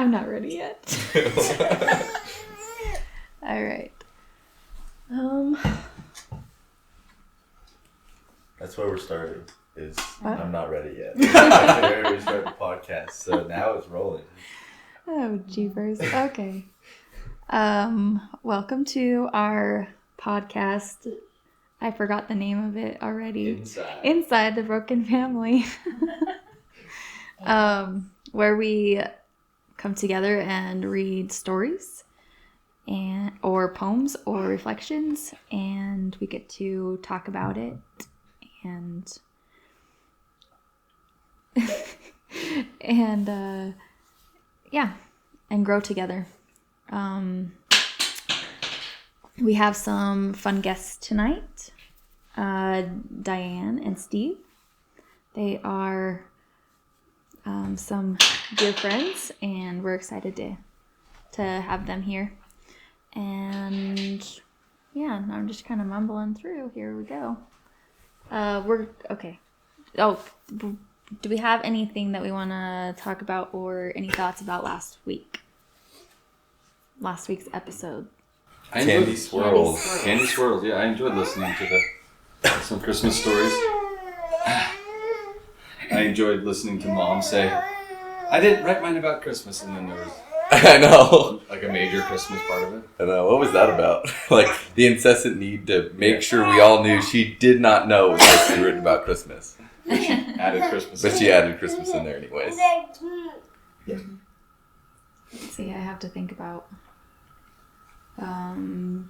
I'm not ready yet. All right. That's where we're starting. What? I'm not ready yet. That's where we start the podcast. So now it's rolling. Oh, jeepers. Okay. Welcome to our podcast. I forgot the name of it already. Inside the Broken Family. Where we come together and read stories or poems or reflections, and we get to talk about it and and grow together. We have some fun guests tonight. Diane and Steve. They are some dear friends, and we're excited to have them here. And yeah, I'm just kind of mumbling through. Here we go. We're okay. Oh, do we have anything that we want to talk about or any thoughts about last week's episode? Candy swirls. Candy swirls. Yeah, I enjoyed listening to some Christmas stories. I enjoyed listening to Mom say, "I didn't write mine about Christmas," and then there was I know. like a major Christmas part of it. I know. What was that about? Like the incessant need to make sure we all knew she did not know it was supposed to be written about Christmas. But she added Christmas. But she added Christmas in there anyways. Let's see, I have to think about.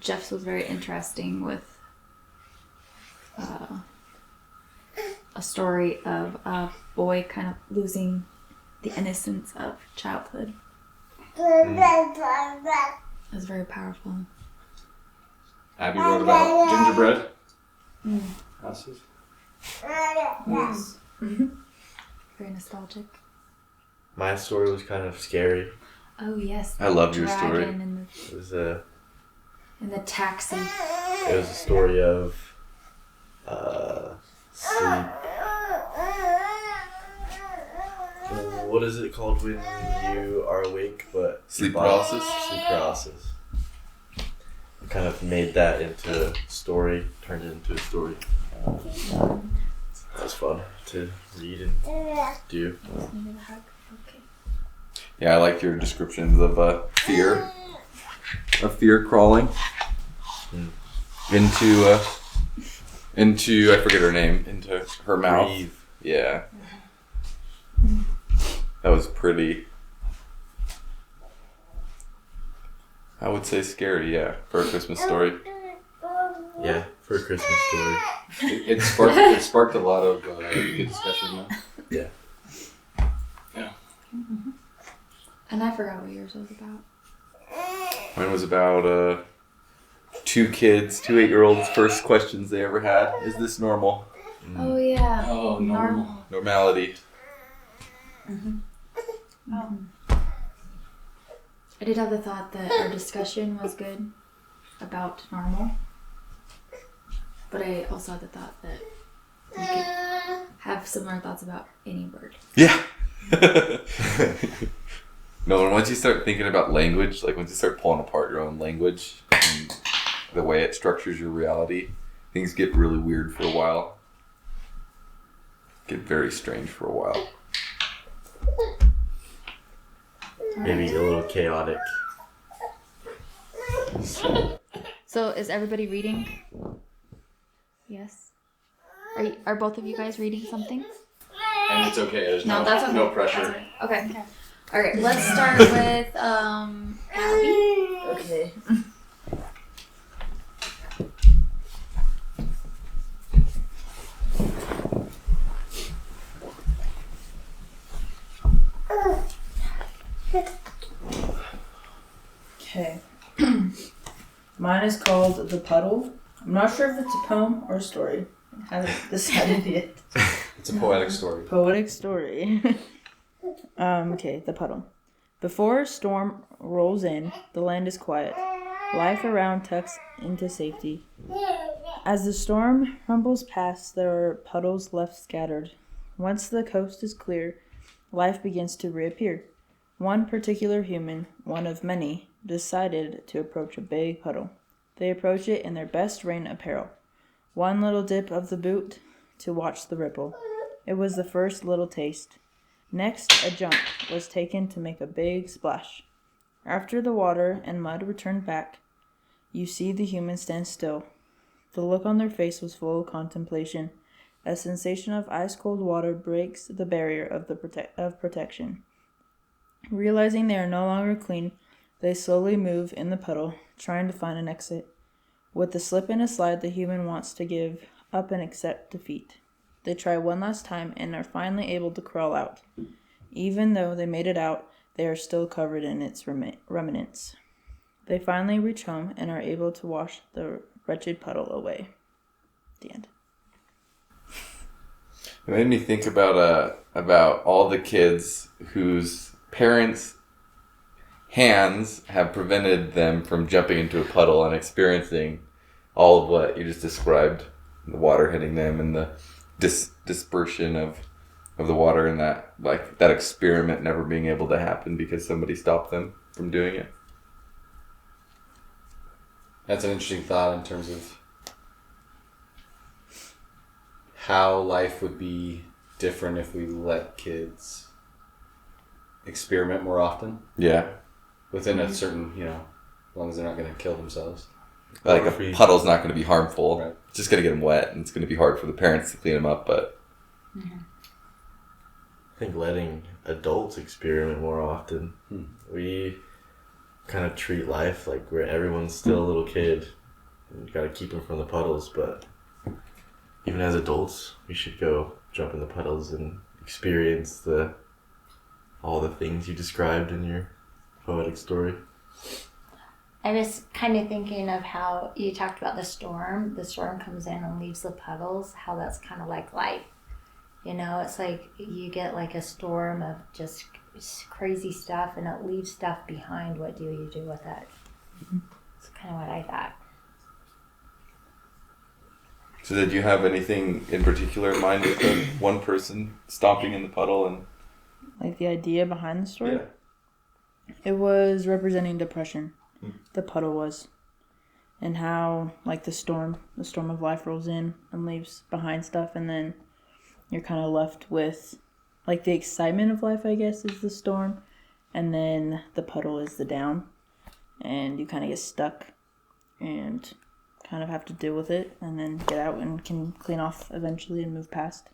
Jeff's was very interesting with a story of a boy kind of losing the innocence of childhood. It was very powerful. Abby wrote about gingerbread houses. Yes. Very nostalgic. My story was kind of scary. Oh yes. I loved your story. In It was the taxi. It was a story of sleep. What is it called when you are awake but Sleep paralysis? Sleep paralysis. I kind of made that into a story, turned it into a story. That was fun to read and do. Okay. Yeah, I like your descriptions of fear. Of fear crawling into I forget her name, into her mouth. Breathe. Yeah. That was pretty, I would say scary, yeah, for a Christmas story. Yeah, for a Christmas story. It sparked a lot of good discussion though. Yeah. Yeah. Mm-hmm. And I forgot what yours was about. Mine was about two 8-year-olds' first questions they ever had. Is this normal? Oh yeah. Oh, normality. Mm-hmm. Oh. I did have the thought that our discussion was good about normal, but I also had the thought that we could have similar thoughts about any word. Yeah. No, and once you start thinking about language, like once you start pulling apart your own language and the way it structures your reality, things get really weird for a while. Get very strange for a while. Maybe a little chaotic. So is everybody reading? Yes. Are both of you guys reading something? And it's okay. There's No, that's okay. no pressure. Okay. All right. Let's start with Abby. Okay. Okay. Mine is called The Puddle. I'm not sure if it's a poem or a story. I haven't decided yet. It's a poetic story. Poetic story. Okay, The Puddle. Before a storm rolls in, the land is quiet. Life around tucks into safety. As the storm rumbles past, there are puddles left scattered. Once the coast is clear, life begins to reappear. One particular human, one of many, decided to approach a big puddle. They approached it in their best rain apparel. One little dip of the boot to watch the ripple. It was the first little taste. Next, a jump was taken to make a big splash. After the water and mud returned back, you see the human stand still. The look on their face was full of contemplation. A sensation of ice-cold water breaks the barrier of protection. Realizing they are no longer clean, they slowly move in the puddle, trying to find an exit. With a slip and a slide, the human wants to give up and accept defeat. They try one last time and are finally able to crawl out. Even though they made it out, they are still covered in its remnants. They finally reach home and are able to wash the wretched puddle away. The end. It made me think about all the kids whose parents' hands have prevented them from jumping into a puddle and experiencing all of what you just described, the water hitting them and the dispersion of the water, and that experiment never being able to happen because somebody stopped them from doing it. That's an interesting thought in terms of how life would be different if we let kids experiment more often. Yeah. Within a certain, as long as they're not going to kill themselves. Like a puddle's not going to be harmful. Right. It's just going to get them wet, and it's going to be hard for the parents to clean them up, but... I think letting adults experiment more often. We kind of treat life like everyone's still a little kid. And you got to keep them from the puddles, but even as adults, we should go jump in the puddles and experience all the things you described in your poetic story. I was kind of thinking of how you talked about the storm. The storm comes in and leaves the puddles, how that's kind of like life. It's like you get like a storm of just crazy stuff and it leaves stuff behind. What do you do with it? It's kind of what I thought. So did you have anything in particular in mind with the one person stomping in the puddle and... Like the idea behind the story? It was representing depression. The puddle was. And how, like the storm of life rolls in and leaves behind stuff, and then you're kind of left with, like, the excitement of life, I guess, is the storm, and then the puddle is the down, and you kind of get stuck and kind of have to deal with it, and then get out and can clean off eventually and move past.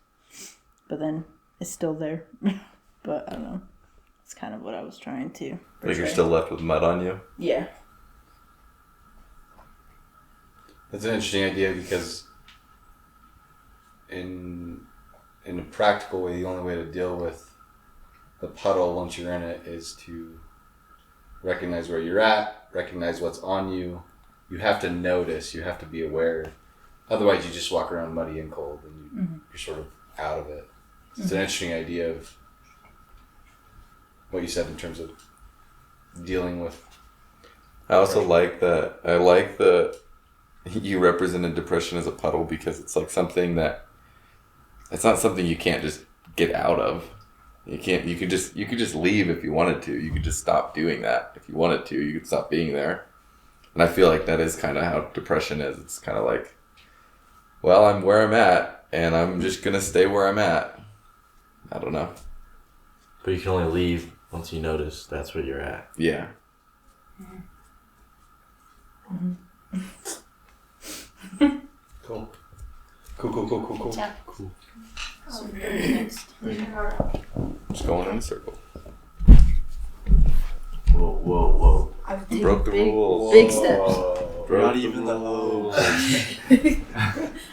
But then it's still there. But I don't know. It's kind of what I was trying to portray. Like you're still left with mud on you? Yeah. That's an interesting idea because in a practical way, the only way to deal with the puddle once you're in it is to recognize where you're at, recognize what's on you. You have to notice, you have to be aware. Otherwise, you just walk around muddy and cold and you're sort of out of it. It's an interesting idea of what you said in terms of dealing with. I also like that. I like that you represented depression as a puddle because it's like something that it's not something you can't just get out of. You could just leave if you wanted to. You could just stop doing that if you wanted to. You could stop being there. And I feel like that is kind of how depression is. It's kind of like, well, I'm where I'm at and I'm just going to stay where I'm at. I don't know. But you can only leave once you notice that's where you're at. Yeah. Cool. Good job. Just going in a circle. Whoa. Broke the rules. Big steps. Broke Not the even the rules. I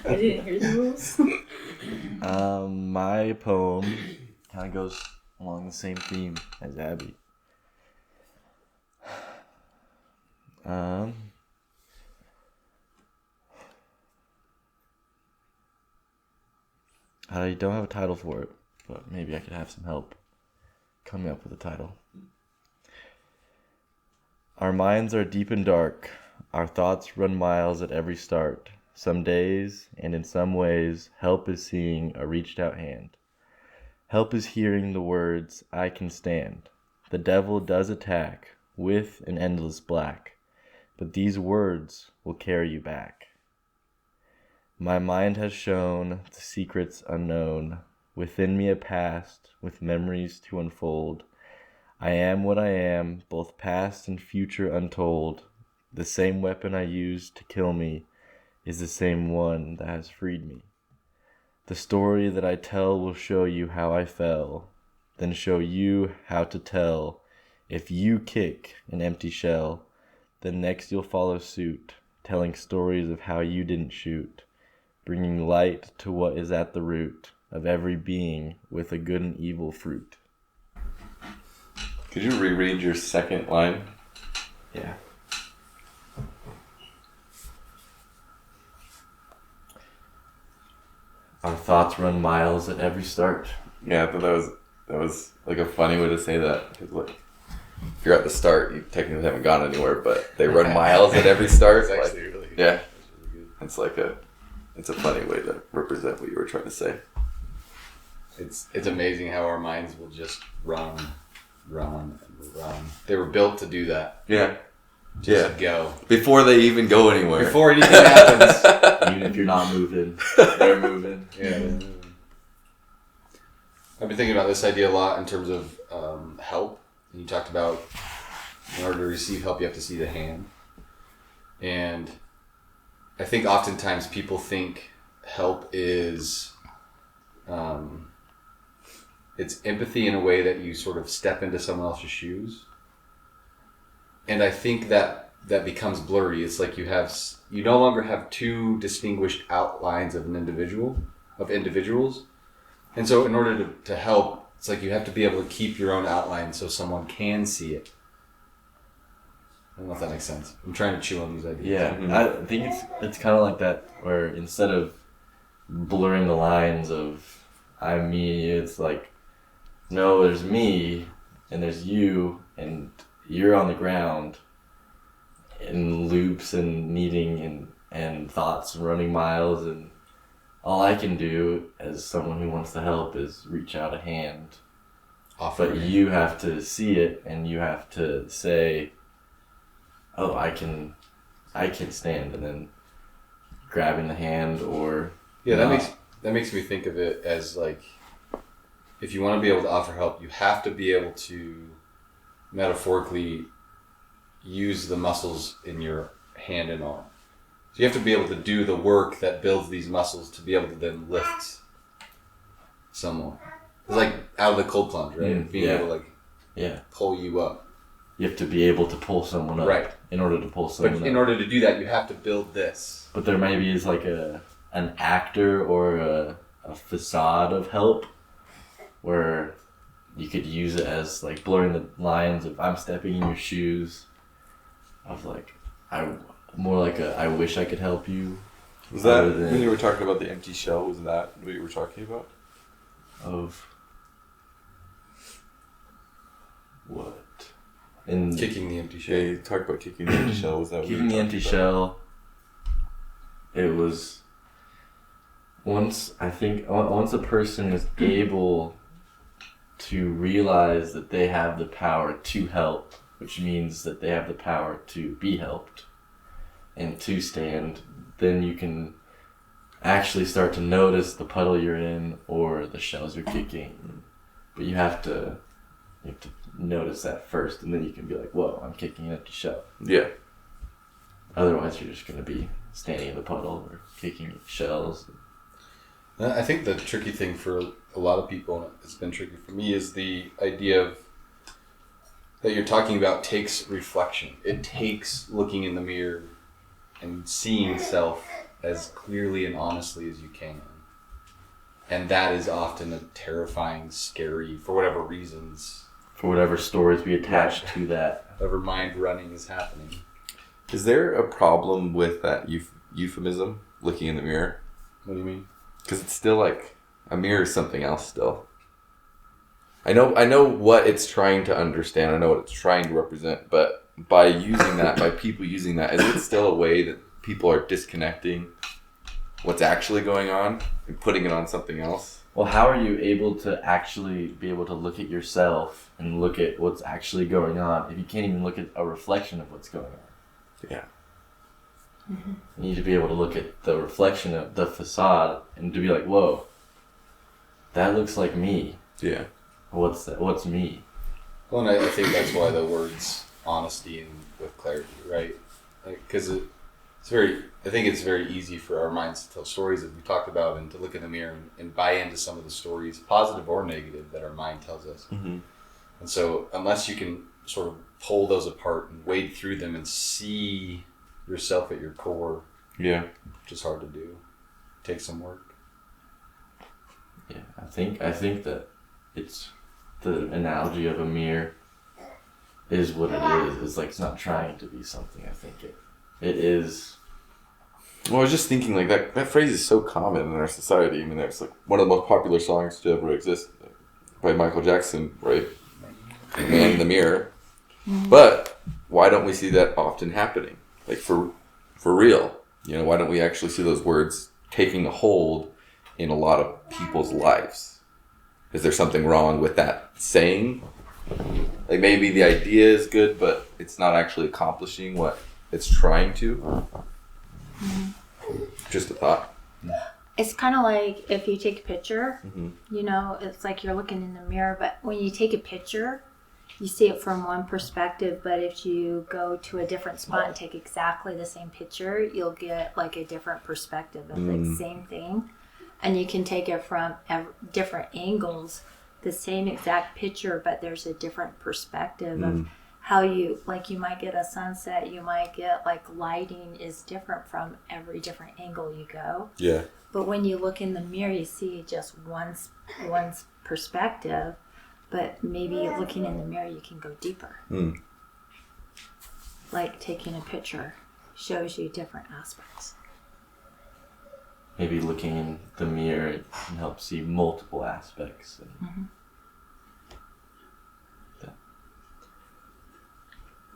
didn't hear the rules. My poem kind of goes along the same theme as Abby. I don't have a title for it, but maybe I could have some help coming up with a title. Our minds are deep and dark. Our thoughts run miles at every start. Some days, and in some ways, help is seeing a reached out hand. Help is hearing the words, I can stand. The devil does attack with an endless black, but these words will carry you back. My mind has shown the secrets unknown, within me a past with memories to unfold. I am what I am, both past and future untold. The same weapon I used to kill me is the same one that has freed me. The story that I tell will show you how I fell, then show you how to tell. If you kick an empty shell, then next you'll follow suit, telling stories of how you didn't shoot, bringing light to what is at the root of every being with a good and evil fruit. Could you reread your second line? Yeah. Our thoughts run miles at every start. Yeah, I thought that was like a funny way to say that. 'Cause, like, if you're at the start, you technically haven't gone anywhere, but they run miles at every start. It's Like, actually really good. yeah, It's really good. it's like it's a funny way to represent what you were trying to say. It's amazing how our minds will just run. They were built to do that. Yeah, Just go. before they even go anywhere. Before anything happens. Even if you're not moving, they're moving. Yeah. I've been thinking about this idea a lot in terms of help. And you talked about in order to receive help, you have to see the hand. And I think oftentimes people think help is it's empathy in a way that you sort of step into someone else's shoes. And I think that becomes blurry. It's like you no longer have two distinguished outlines of individuals. And so in order to help, it's like you have to be able to keep your own outline so someone can see it. I don't know if that makes sense. I'm trying to chew on these ideas. Yeah, I think it's kind of like that, where instead of blurring the lines of I'm me, it's like, no, there's me and there's you and you're on the ground in loops and needing and thoughts running miles, and all I can do as someone who wants to help is reach out a hand. But you have to see it, and you have to say, oh, I can stand, and then grabbing the hand or Yeah, not. that makes me think of it as like, if you want to be able to offer help, you have to be able to metaphorically use the muscles in your hand and arm. So you have to be able to do the work that builds these muscles to be able to then lift someone. It's like out of the cold plunge, right? Being able to like pull you up. You have to be able to pull someone up, Right. in order to pull someone But up. in order to do that, you have to build this. But there maybe is like an actor or a facade of help, where you could use it as like blurring the lines of I'm stepping in your shoes, of like I wish I could help you. Was that Other than- when you were talking about the empty shell? Was that what you were talking about? Of what? In Kicking the empty Yeah, shell. you talked about kicking the empty shell. Was that what you were kicking the talking empty about? shell. It was once a person is able to realize that they have the power to help, which means that they have the power to be helped and to stand, then you can actually start to notice the puddle you're in or the shells you're kicking. But you have to notice that first, and then you can be like, whoa, I'm kicking an empty shell. Yeah. Otherwise, you're just going to be standing in the puddle or kicking shells. I think the tricky thing for a lot of people, and it's been tricky for me, is the idea of that you're talking about takes reflection. It takes looking in the mirror and seeing self as clearly and honestly as you can. And that is often a terrifying, scary, for whatever reasons, For whatever stories we attach to that. whatever mind running is happening. Is there a problem with that euphemism, looking in the mirror? What do you mean? Because it's still like a mirror is something else still. I know what it's trying to understand. I know what it's trying to represent. But by using that, by people using that, is it still a way that people are disconnecting what's actually going on and putting it on something else? Well, how are you able to actually be able to look at yourself and look at what's actually going on if you can't even look at a reflection of what's going on? Yeah. You need to be able to look at the reflection of the facade and to be like, whoa, that looks like me. Yeah. What's that? What's me? Well, and I think that's why the words honesty and with clarity, right? Because it's very, I think it's very easy for our minds to tell stories that we talked about and to look in the mirror and buy into some of the stories, positive or negative, that our mind tells us. Mm-hmm. And so, unless you can sort of pull those apart and wade through them and see yourself at your core, Yeah. which is hard to do, take some work. Yeah, I think that it's the analogy of a mirror is what it is. It's like it's not trying to be something. I think it is. Well, I was just thinking, like, that phrase is so common in our society. I mean, there's like one of the most popular songs to ever exist by Michael Jackson, right? Man in the Mirror. But why don't we see that often happening? Like, for real. You know, why don't we actually see those words taking a hold in a lot of people's lives? Is there something wrong with that saying? Like, maybe the idea is good, but it's not actually accomplishing what it's trying to. Just a thought. It's kind of like if you take a picture, Mm-hmm. you know, it's like you're looking in the mirror, but when you take a picture, you see it from one perspective, but if you go to a different spot and take exactly the same picture, you'll get like a different perspective of the same thing. And you can take it from different angles, the same exact picture, but there's a different perspective of how you, like, you might get a sunset, you might get like lighting is different from every different angle you go. Yeah. But when you look in the mirror, you see just one's perspective. But maybe looking in the mirror, you can go deeper. Like taking a picture shows you different aspects. Maybe looking in the mirror can help see multiple aspects.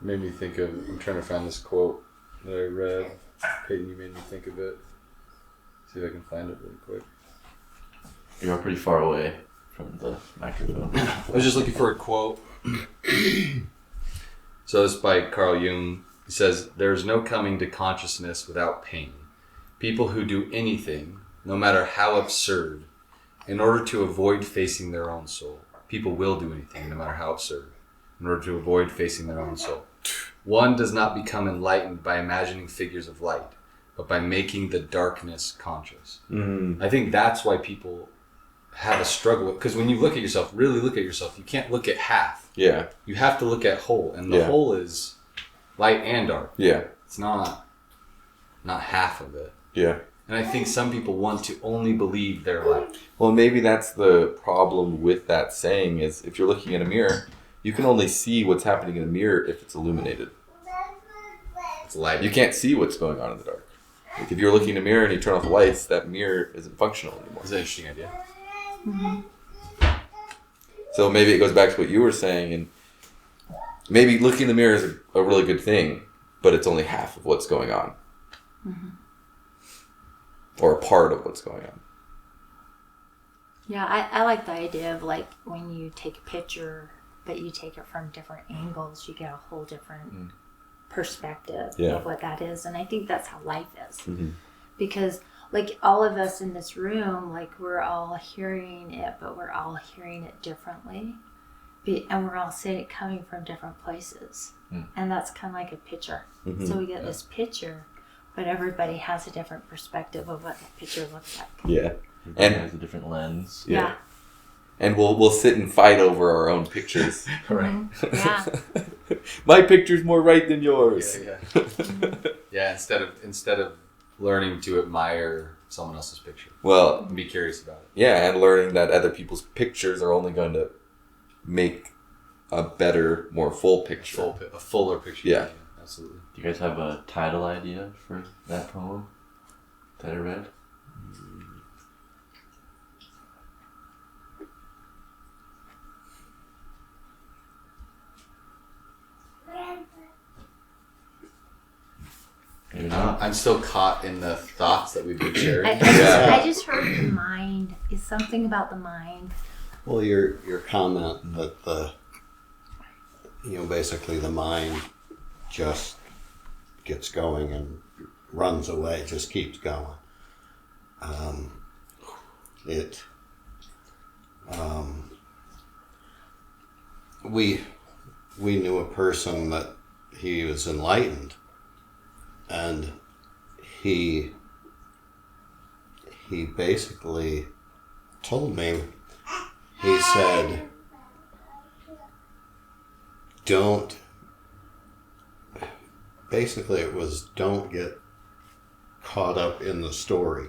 Made me think of, I'm trying to find this quote that I read. Peyton, you made me think of it. See if I can find it really quick. You are pretty far away from the microphone. I was just looking for a quote. So this is by Carl Jung. He says, "There is no coming to consciousness without pain. People who do anything, no matter how absurd, in order to avoid facing their own soul. People will do anything, no matter how absurd, in order to avoid facing their own soul. One does not become enlightened by imagining figures of light, but by making the darkness conscious." I think that's why people have a struggle with, because when you look at yourself, really look at yourself, you can't look at half. Yeah. You have to look at whole, and the whole is light and dark. Yeah. It's not half of it. Yeah. And I think some people want to only believe their light. Well, maybe that's the problem with that saying is if you're looking in a mirror, you can only see what's happening in a mirror if it's illuminated. It's light. You can't see what's going on in the dark. Like if you're looking in a mirror and you turn off the lights, that mirror isn't functional anymore. That's an interesting idea. So maybe it goes back to what you were saying, and maybe looking in the mirror is a really good thing, but it's only half of what's going on. Or a part of what's going on. Yeah, I like the idea of like when you take a picture, but you take it from different angles, you get a whole different perspective of what that is. And I think that's how life is. Because like all of us in this room, like we're all hearing it, but we're all hearing it differently. And we're all seeing it coming from different places. And that's kind of like a picture. So we get this picture, but everybody has a different perspective of what the picture looks like. Yeah. And And it has a different lens. Yeah. and we'll sit and fight over our own pictures. Right. Yeah. My picture's more right than yours. Yeah, instead of learning to admire someone else's picture. Well, And be curious about it. yeah, and learning that other people's pictures are only going to make a better, more full picture. A fuller picture. Yeah. Absolutely. Do you guys have a title idea for that poem that I read? Maybe not. I'm still caught in the thoughts that we've been sharing. I just heard the mind. Is something about the mind. Well, your comment that basically the mind just gets going and runs away, just keeps going. We knew a person that he was enlightened, and he basically told me, he said, don't get caught up in the story.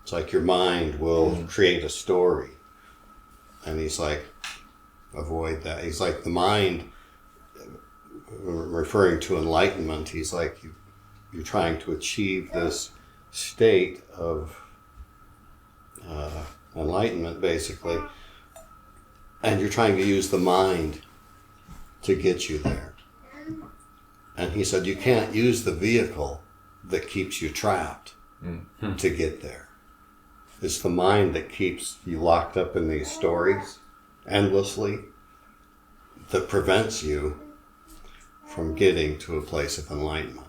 It's like your mind will create a story. And he's like, avoid that. He's like, the mind, referring to enlightenment, he's like, you're trying to achieve this state of enlightenment, basically, and you're trying to use the mind to get you there. And he said, you can't use the vehicle that keeps you trapped to get there. It's the mind that keeps you locked up in these stories endlessly, that prevents you from getting to a place of enlightenment.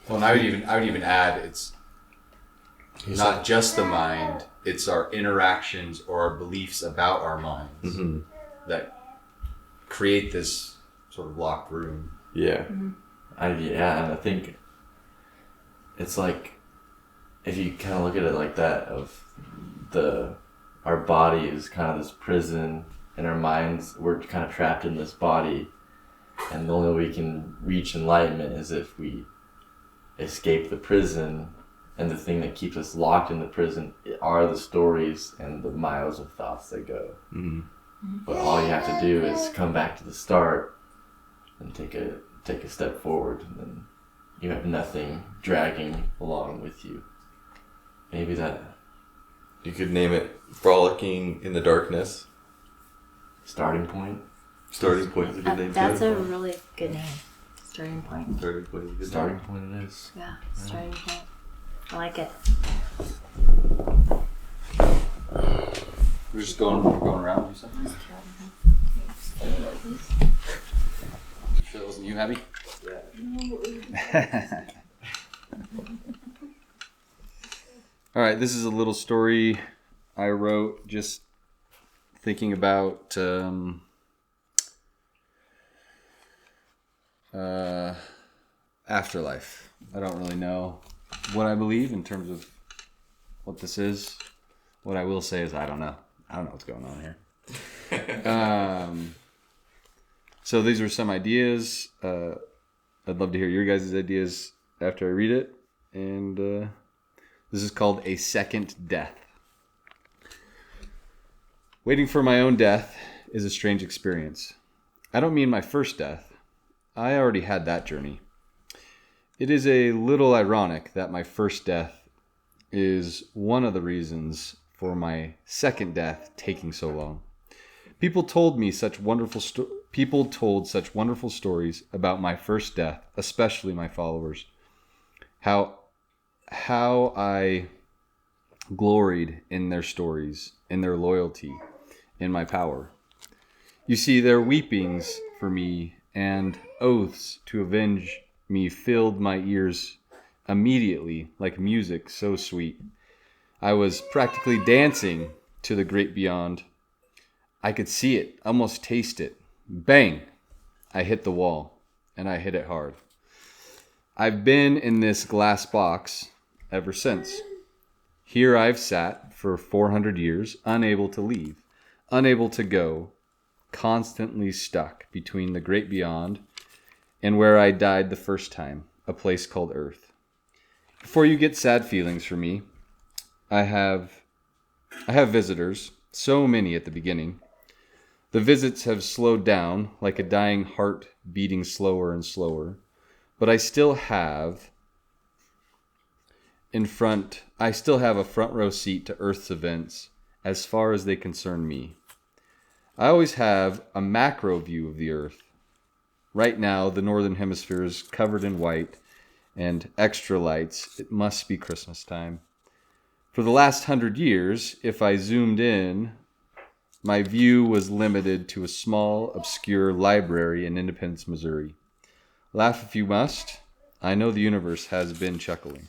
Well, and I would even add, it's not just the mind, it's our interactions or our beliefs about our minds that create this sort of locked room. Yeah. And I think it's like, if you kind of look at it like that, of our body is kind of this prison, and our minds, we're kind of trapped in this body, and the only way we can reach enlightenment is if we escape the prison, and the thing that keeps us locked in the prison are the stories and the miles of thoughts that go. But all you have to do is come back to the start and take a step forward, and then you have nothing dragging along with you. Maybe that You could name it Frolicking in the Darkness. starting point. Starting point is a good name That's too. a really good name. Starting point. Starting point is a good Starting name. point it is. Yeah, starting point. I like it. We're just going around, you said? Sure it wasn't you, Abby? All right, this is a little story I wrote just thinking about afterlife. I don't really know what I believe in terms of what this is. What I will say is I don't know. I don't know what's going on here. So these were some ideas. I'd love to hear your guys' ideas after I read it. And this is called A Second Death. Waiting for my own death is a strange experience. I don't mean my first death. I already had that journey. It is a little ironic that my first death is one of the reasons for my second death taking so long. People told such wonderful stories about my first death, especially my followers. How I gloried in their stories, in their loyalty, in my power. You see, their weepings for me and oaths to avenge me filled my ears immediately like music so sweet. I was practically dancing to the great beyond. I could see it, almost taste it. Bang! I hit the wall, and I hit it hard. I've been in this glass box ever since. Here I've sat for 400 years, unable to leave, unable to go, constantly stuck between the great beyond and where I died the first time, a place called Earth. Before you get sad feelings for me, I have visitors, so many at the beginning. The visits have slowed down like a dying heart beating slower and slower, but I still have a front row seat to Earth's events as far as they concern me. I always have a macro view of the Earth, Right now, the northern hemisphere is covered in white and extra lights. It must be Christmas time. For the last 100 years, if I zoomed in, my view was limited to a small, obscure library in Independence, Missouri. Laugh if you must. I know the universe has been chuckling.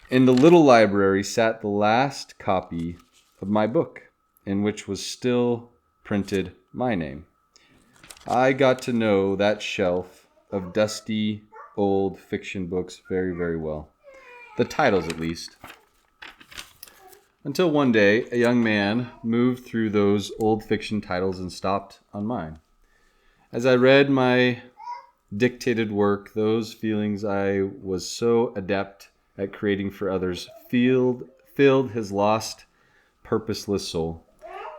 In the little library sat the last copy of my book, in which was still printed my name. I got to know that shelf of dusty, old fiction books very, very well. The titles, at least. Until one day, a young man moved through those old fiction titles and stopped on mine. As I read my dictated work, those feelings I was so adept at creating for others filled his lost, purposeless soul.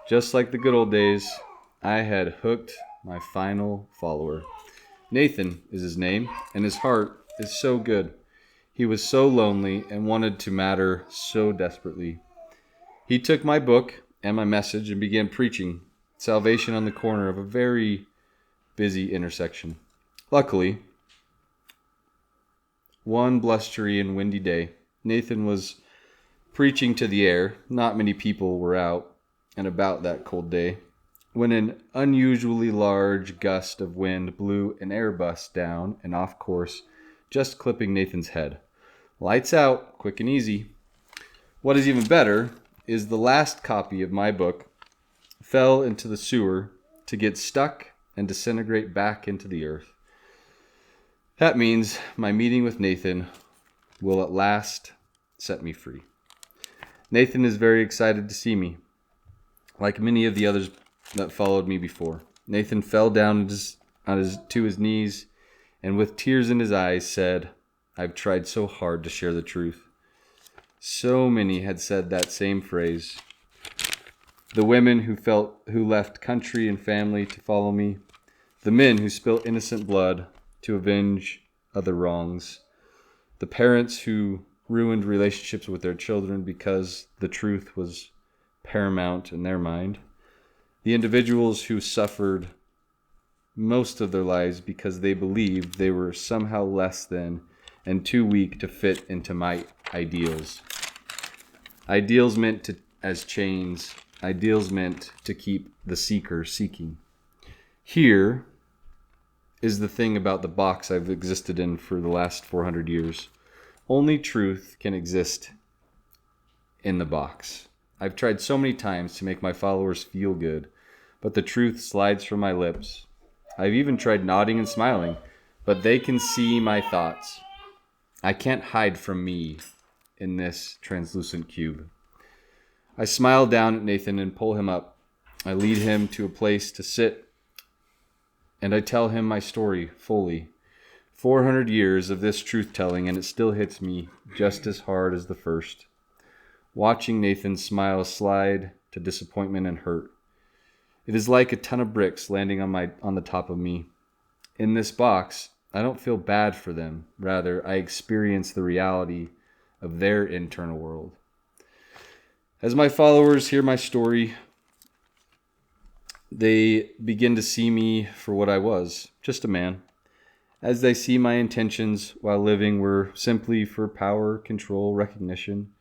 Just like the good old days, I had hooked my final follower. Nathan is his name, and his heart is so good. He was so lonely and wanted to matter so desperately. He took my book and my message and began preaching salvation on the corner of a very busy intersection. Luckily, one blustery and windy day, Nathan was preaching to the air. Not many people were out and about that cold day, when an unusually large gust of wind blew an Airbus down and off course, just clipping Nathan's head. Lights out, quick and easy. What is even better is the last copy of my book fell into the sewer to get stuck and disintegrate back into the earth. That means my meeting with Nathan will at last set me free. Nathan is very excited to see me, like many of the others that followed me before. Nathan fell down to his knees and with tears in his eyes said, "I've tried so hard to share the truth." So many had said that same phrase. The women who left country and family to follow me, the men who spilt innocent blood to avenge other wrongs, the parents who ruined relationships with their children because the truth was paramount in their mind, the individuals who suffered most of their lives because they believed they were somehow less than and too weak to fit into my ideals. Ideals meant as chains, ideals meant to keep the seeker seeking. Here is the thing about the box I've existed in for the last 400 years. Only truth can exist in the box. I've tried so many times to make my followers feel good, but the truth slides from my lips. I've even tried nodding and smiling, but they can see my thoughts. I can't hide from me in this translucent cube. I smile down at Nathan and pull him up. I lead him to a place to sit, and I tell him my story fully. 400 years of this truth-telling, and it still hits me just as hard as the first. Watching Nathan's smile slide to disappointment and hurt. It is like a ton of bricks landing on the top of me. In this box, I don't feel bad for them. Rather, I experience the reality of their internal world. As my followers hear my story, they begin to see me for what I was, just a man. As they see my intentions while living were simply for power, control, recognition,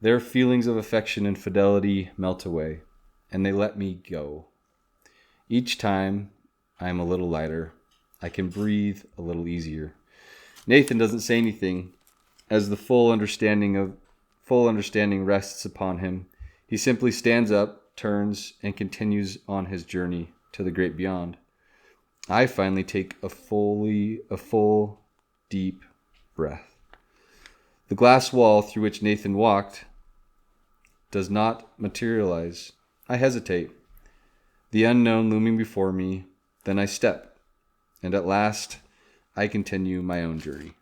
their feelings of affection and fidelity melt away, and they let me go. Each time, I am a little lighter. I can breathe a little easier. Nathan doesn't say anything. As the full understanding rests upon him, he simply stands up, turns, and continues on his journey to the great beyond. I finally take a full, deep breath. The glass wall through which Nathan walked does not materialize. I hesitate. The unknown looming before me, then I step, and at last I continue my own journey.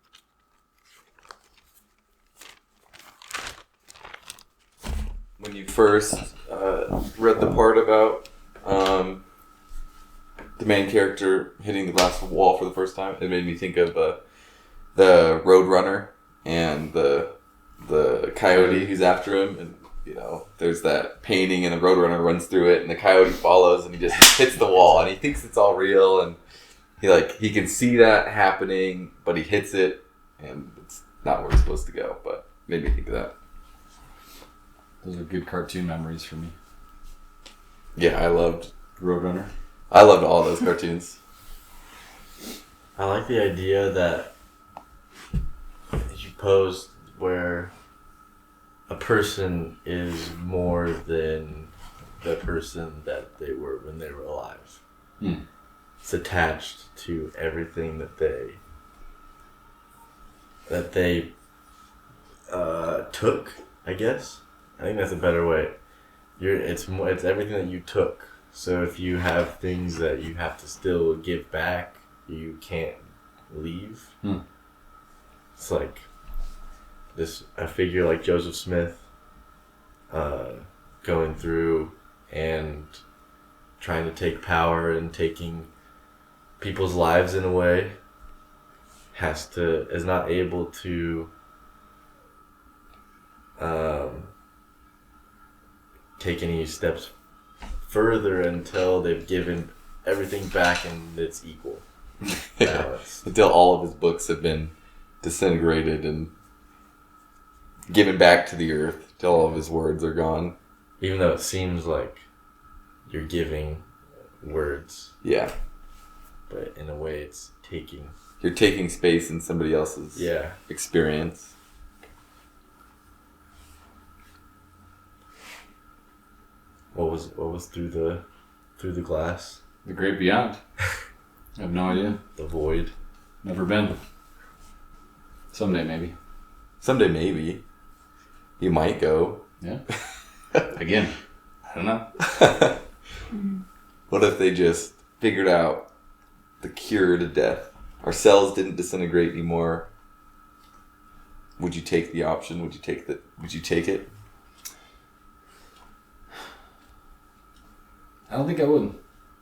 When you first read the part about the main character hitting the glass wall for the first time, it made me think of the Roadrunner and the coyote who's after him, and there's that painting and the Roadrunner runs through it and the coyote follows and he just hits the wall and he thinks it's all real, and He can see that happening, but he hits it, and it's not where it's supposed to go. But made me think of that. Those are good cartoon memories for me. Yeah, I loved Roadrunner. all those cartoons. I like the idea that you posed where a person is more than the person that they were when they were alive. It's attached to everything that they took, I guess. I think that's a better way. It's everything that you took. So if you have things that you have to still give back, you can't leave. It's like a figure like Joseph Smith going through and trying to take power and taking people's lives in a way is not able to take any steps further until they've given everything back and it's equal. Until all of his books have been disintegrated and given back to the earth, till all of his words are gone. Even though it seems like you're giving words. Yeah. But in a way it's taking. You're taking space in somebody else's experience. What was through the glass? The Great Beyond. I have no idea. The void. Never been. Someday maybe. Someday maybe. You might go. Yeah. Again, I don't know. What if they just figured out the cure to death? Our cells didn't disintegrate anymore. Would you take the option? Would you take it? I don't think I would.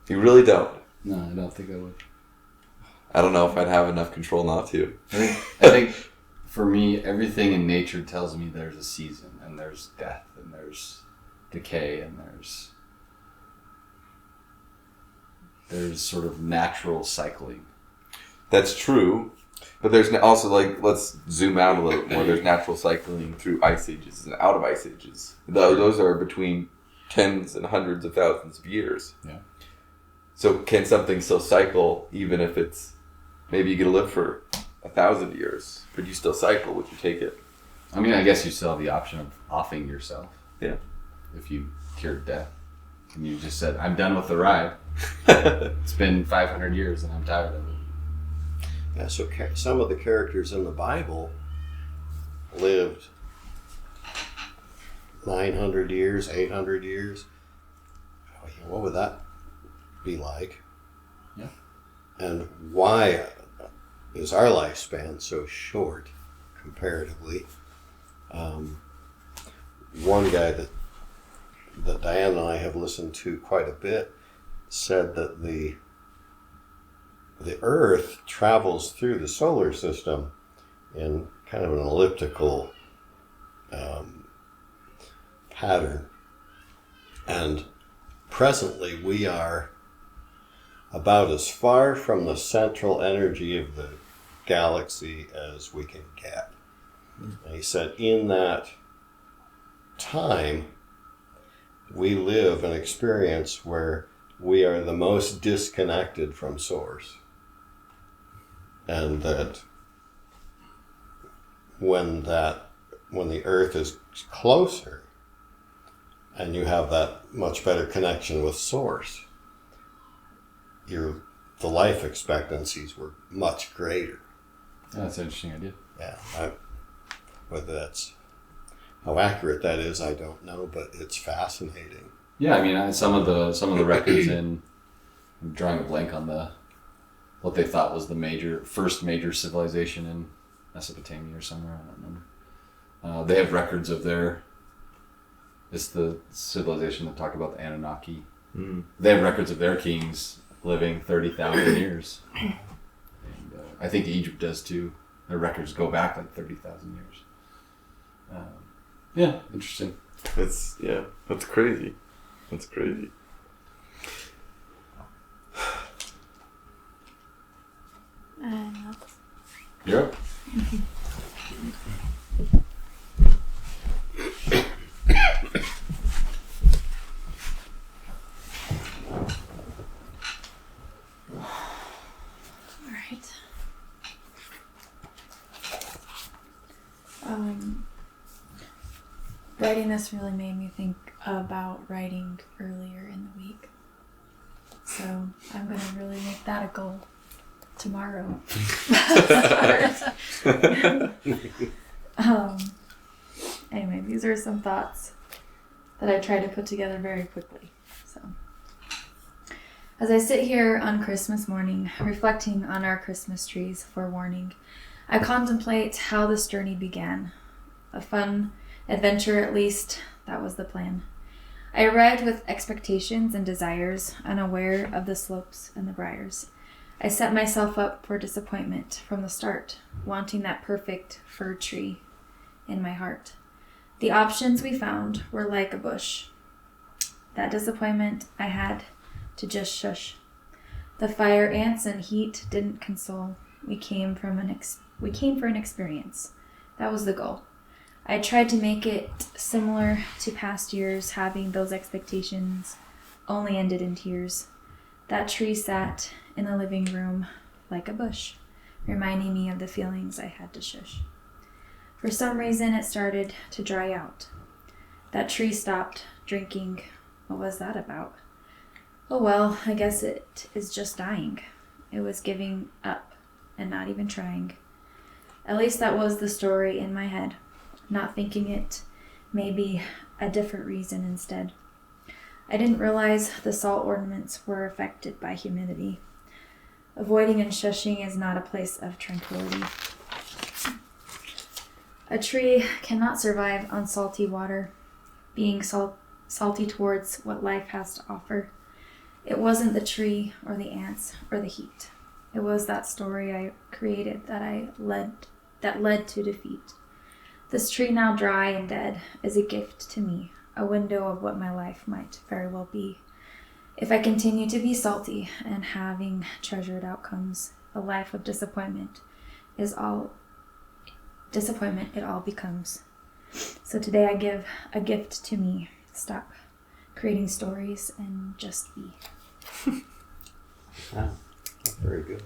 You really don't? No, I don't think I would. I don't know if I'd have enough control not to. I think for me, everything in nature tells me there's a season, and there's death, and there's decay, and there's sort of natural cycling. That's true. But there's also, let's zoom out a little more. There's natural cycling through ice ages and out of ice ages. Those are between tens and hundreds of thousands of years. Yeah. So can something still cycle even if it's, maybe you get to live for 1,000 years, but you still cycle? Would you take it? I mean, I guess you still have the option of offing yourself. Yeah. If you cured death. And you just said, I'm done with the ride. It's been 500 years and I'm tired of it. Yeah, so some of the characters in the Bible lived 900 years, 800 years. What would that be like? Yeah. And why is our lifespan so short comparatively? One guy that Diane and I have listened to quite a bit said that the Earth travels through the solar system in kind of an elliptical pattern. And presently we are about as far from the central energy of the galaxy as we can get. And he said in that time we live an experience where we are the most disconnected from source. And that when the Earth is closer and you have that much better connection with source, the life expectancies were much greater. That's an interesting idea. Yeah. Whether that's how accurate that is, I don't know, but it's fascinating. Yeah, I mean, some of the records I'm drawing a blank on what they thought was the first major civilization in Mesopotamia or somewhere. I don't remember. They have records of it's the civilization that talked about the Anunnaki. They have records of their kings living 30,000 years. And I think Egypt does too. Their records go back like 30,000 years. Yeah, interesting. That's crazy. That's crazy. You're up. All right. Writing this really made me think about writing earlier in the week. So I'm going to really make that a goal tomorrow. Anyway, these are some thoughts that I try to put together very quickly. So, as I sit here on Christmas morning, reflecting on our Christmas trees, forewarning, I contemplate how this journey began. A fun adventure, at least, that was the plan. I arrived with expectations and desires, unaware of the slopes and the briars. I set myself up for disappointment from the start, wanting that perfect fir tree in my heart. The options we found were like a bush. That disappointment I had to just shush. The fire ants and heat didn't console. We came for an experience. That was the goal. I tried to make it similar to past years, having those expectations only ended in tears. That tree sat in the living room like a bush, reminding me of the feelings I had to shush. For some reason, it started to dry out. That tree stopped drinking. What was that about? Oh well, I guess it is just dying. It was giving up and not even trying. At least that was the story in my head. Not thinking it may be a different reason instead. I didn't realize the salt ornaments were affected by humidity. Avoiding and shushing is not a place of tranquility. A tree cannot survive on salty water, being salty towards what life has to offer. It wasn't the tree or the ants or the heat. It was that story I created that led to defeat. This tree, now dry and dead, is a gift to me, a window of what my life might very well be. If I continue to be salty and having treasured outcomes, a life of disappointment it all becomes. So today I give a gift to me. Stop creating stories and just be. Wow. Very good.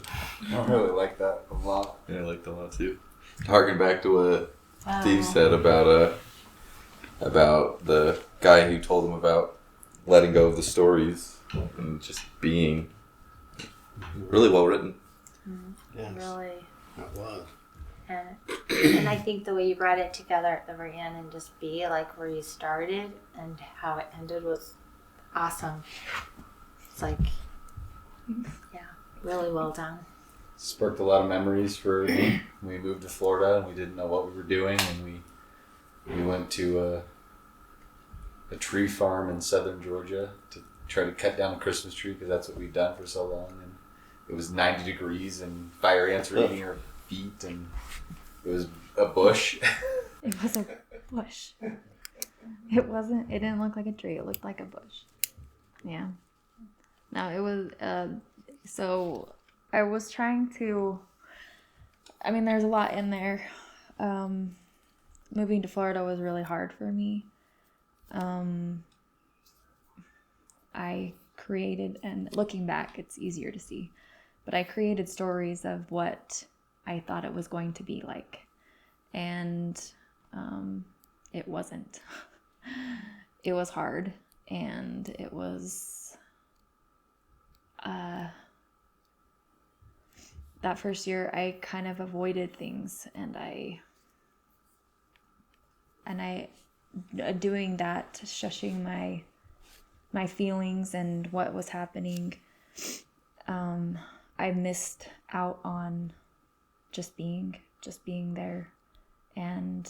I really like that a lot. Yeah, I liked it a lot too. Harking back to what Steve said about the guy who told him about letting go of the stories and just being. Really well written. Yes, Really. it was. And I think the way you brought it together at the very end and just be like where you started and how it ended was awesome. It's like, yeah, really well done. Sparked a lot of memories for me. We moved to Florida and we didn't know what we were doing, and we went to a tree farm in southern Georgia to try to cut down a Christmas tree because that's what we'd done for so long. And it was 90 degrees and fire ants were eating our feet, and it was a bush. It was a bush. It didn't look like a tree. It looked like a bush. Yeah. No, it was, so I was trying to, there's a lot in there. Moving to Florida was really hard for me. I created, and looking back, it's easier to see, but I created stories of what I thought it was going to be like. And it wasn't. It was hard, and it was that first year I kind of avoided things, and I doing that, shushing my feelings and what was happening. I missed out on just being there and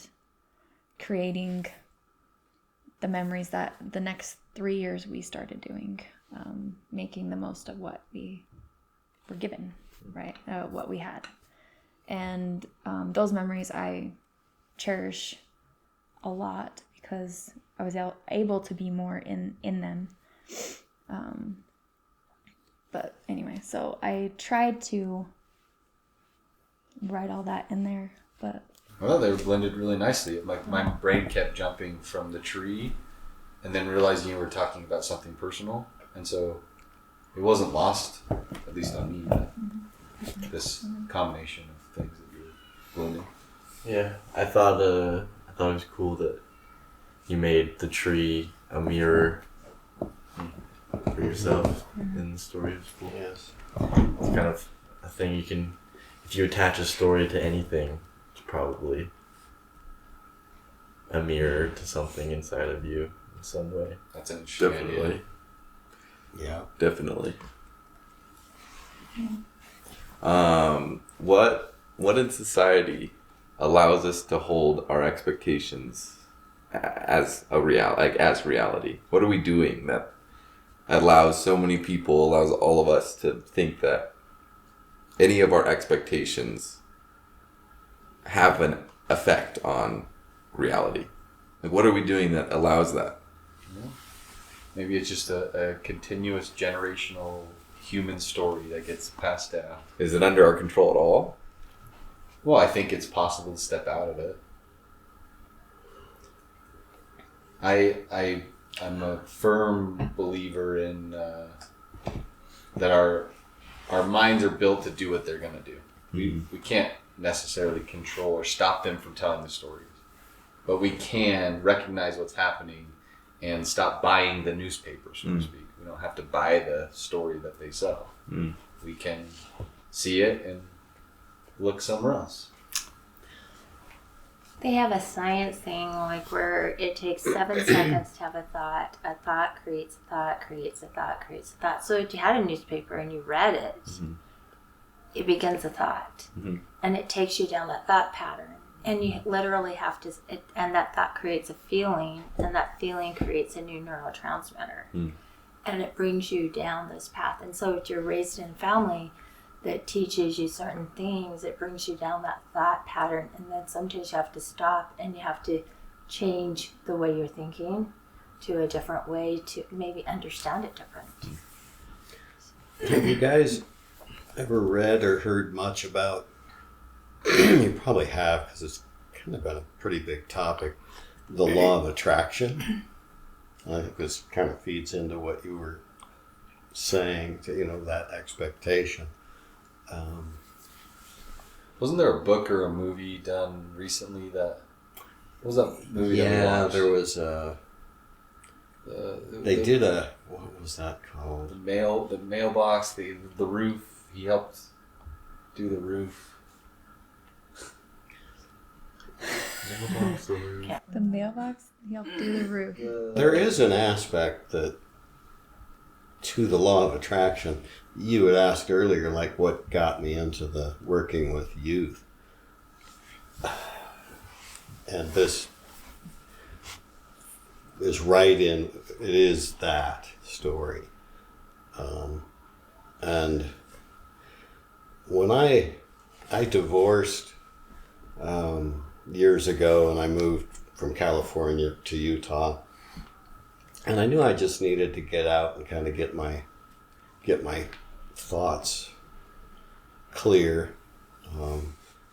creating the memories that the next 3 years we started doing, making the most of what we were given, right? What we had. And those memories I cherish a lot because I was able to be more in them. But anyway, so I tried to write all that in there. But Well, they were blended really nicely. Like my brain kept jumping from the tree, and then realizing you were talking about something personal, and so it wasn't lost, at least on me. This combination of things that you were blending. Yeah, I thought it was cool that you made the tree a mirror for yourself in the story. It was cool. Yes. It's kind of a thing you can, if you attach a story to anything, it's probably a mirror to something inside of you in some way. That's an interesting Definitely. idea. Yeah. Definitely. What in society allows us to hold our expectations as reality? What are we doing that allows so many people, allows all of us to think that any of our expectations have an effect on reality? Like, what are we doing that allows that? Maybe it's just a continuous generational human story that gets passed down. Is it under our control at all? Well, I think it's possible to step out of it. I'm a firm believer in that our minds are built to do what they're going to do. We can't necessarily control or stop them from telling the stories, but we can recognize what's happening and stop buying the newspaper, so to speak. We don't have to buy the story that they sell. We can see it and look somewhere else. They have a science thing like where it takes 7 seconds to have a thought. A thought creates a thought, creates a thought, creates a thought. So if you had a newspaper and you read it, it begins a thought. And it takes you down that thought pattern. And you literally have to, and that thought creates a feeling, and that feeling creates a new neurotransmitter. And it brings you down this path. And so if you're raised in a family that teaches you certain things, it brings you down that thought pattern, and then sometimes you have to stop and you have to change the way you're thinking to a different way to maybe understand it different. Have you guys ever read or heard much about, you probably have because it's kind of been a pretty big topic, the law of attraction? I think this kind of feeds into what you were saying, to, that expectation. Wasn't there a book or a movie done recently that? What was that movie that we watched? There was they the, did a, what was that called? the mailbox, the roof. He helped do the roof. the mailbox, you have to do the roof. There is an aspect that to the law of attraction. You had asked earlier, like, what got me into the working with youth. And this is right in, it is that story. And when I divorced years ago, and I moved from California to Utah, and I knew I just needed to get out and kind of get my thoughts clear.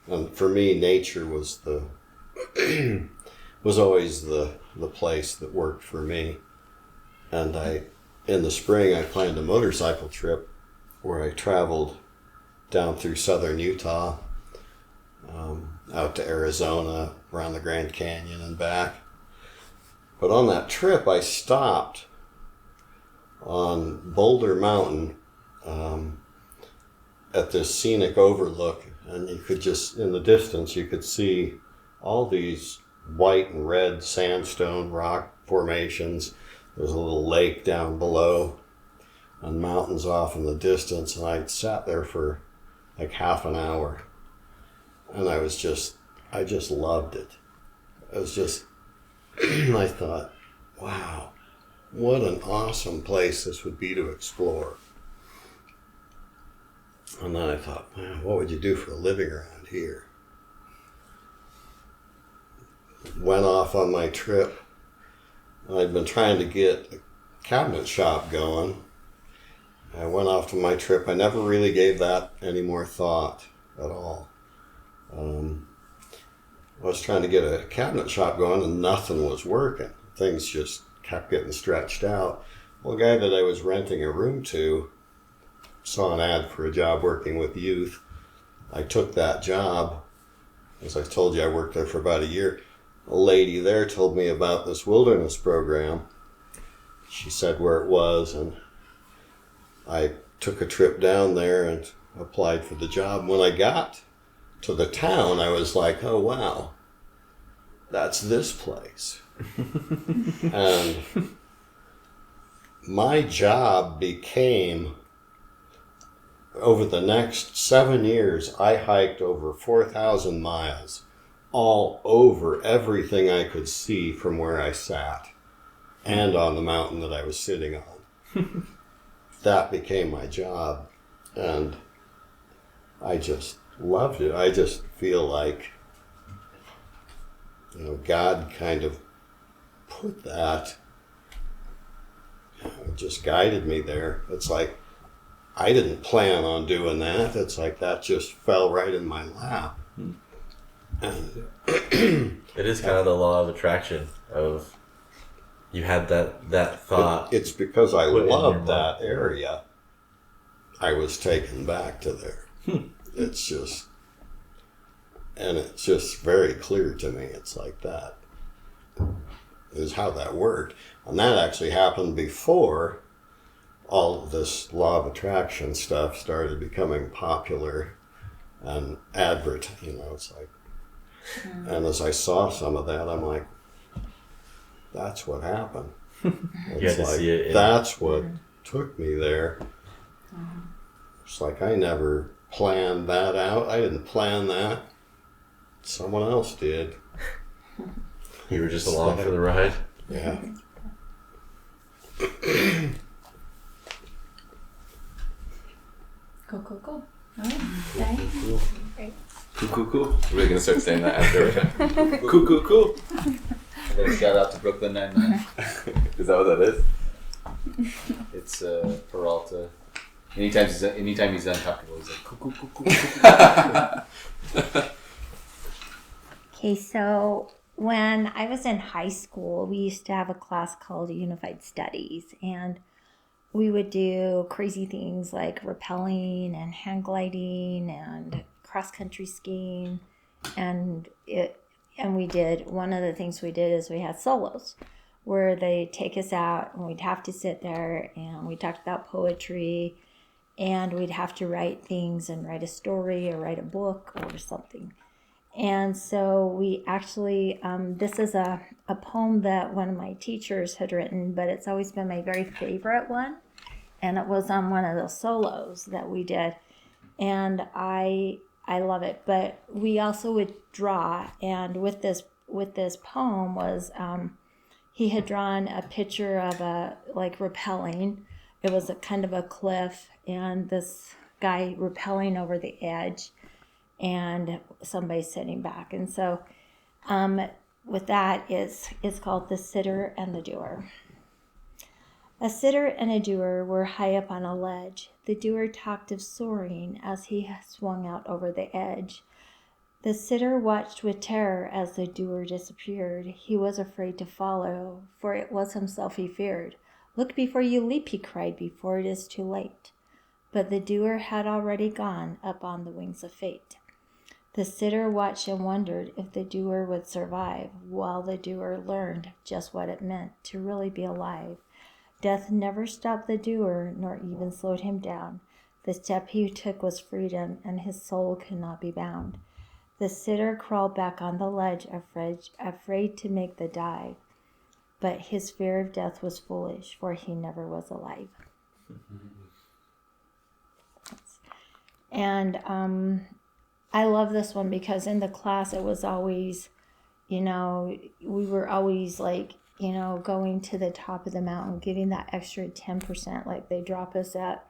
And for me, nature was was always the place that worked for me. And in the spring, I planned a motorcycle trip where I traveled down through southern Utah, out to Arizona, around the Grand Canyon and back. But on that trip, I stopped on Boulder Mountain at this scenic overlook, and you could just, in the distance, you could see all these white and red sandstone rock formations. There's a little lake down below and mountains off in the distance, and I sat there for like half an hour, and I just loved it. It was just, I thought, wow, what an awesome place this would be to explore. And then I thought, man, what would you do for a living around here? Went off on my trip. I'd been trying to get a cabinet shop going. I went off to my trip. I never really gave that any more thought at all. I was trying to get a cabinet shop going and nothing was working. Things just kept getting stretched out. Well, the guy that I was renting a room to saw an ad for a job working with youth. I took that job. As I told you, I worked there for about a year. A lady there told me about this wilderness program. She said where it was, and I took a trip down there and applied for the job. When I got to the town, I was like, oh, wow, that's this place. And my job became, over the next 7 years, I hiked over 4,000 miles all over everything I could see from where I sat and on the mountain that I was sitting on. That became my job, and I just loved it. I just feel like, God kind of put that, just guided me there. It's like I didn't plan on doing that. It's like that just fell right in my lap. And It is kind of the law of attraction of you had that thought. it's because I put in your loved mind. that area, I was taken back to there. It's just very clear to me. It's like that is how that worked. And that actually happened before all of this law of attraction stuff started becoming popular and it's like, and as I saw some of that, I'm like, that's what happened. You had to see it. That's what took me there. It's like I never planned that out. I didn't plan that. Someone else did. You were just along for the ride. Yeah. Cool. Cool. We're gonna start saying that after. Cool. Shout out to Brooklyn Nine-Nine. Is that what that is? It's Peralta. Anytime he's uncomfortable, he's like, cool. Okay, so when I was in high school, we used to have a class called Unified Studies, and we would do crazy things like rappelling and hang gliding and cross-country skiing, and we did, one of the things we did is we had solos where they take us out and we'd have to sit there and we talked about poetry and we'd have to write things and write a story or write a book or something. And so we actually, this is a poem that one of my teachers had written, but it's always been my very favorite one. And it was on one of those solos that we did. And I love it. But we also would draw. And with this poem was, he had drawn a picture of rappelling. It was a kind of a cliff and this guy rappelling over the edge and somebody sitting back. And so with that, it's called The Sitter and the Doer. A sitter and a doer were high up on a ledge. The doer talked of soaring as he swung out over the edge. The sitter watched with terror as the doer disappeared. He was afraid to follow, for it was himself he feared. Look before you leap, he cried, before it is too late. But the doer had already gone up on the wings of fate. The sitter watched and wondered if the doer would survive, while the doer learned just what it meant to really be alive. Death never stopped the doer, nor even slowed him down. The step he took was freedom, and his soul could not be bound. The sitter crawled back on the ledge, afraid to make the dive. But his fear of death was foolish, for he never was alive. And I love this one because in the class it was always, we were always going to the top of the mountain, getting that extra 10%. Like they drop us at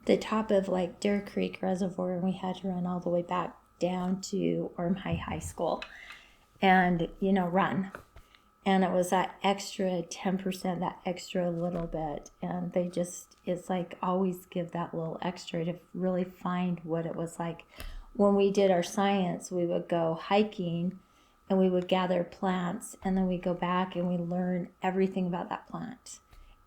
the top of Deer Creek Reservoir, and we had to run all the way back down to Ormhigh High School and, run. And it was that extra 10%, that extra little bit. And they just, it's like always give that little extra to really find what it was like. When we did our science, we would go hiking and we would gather plants, and then we go back and we learn everything about that plant.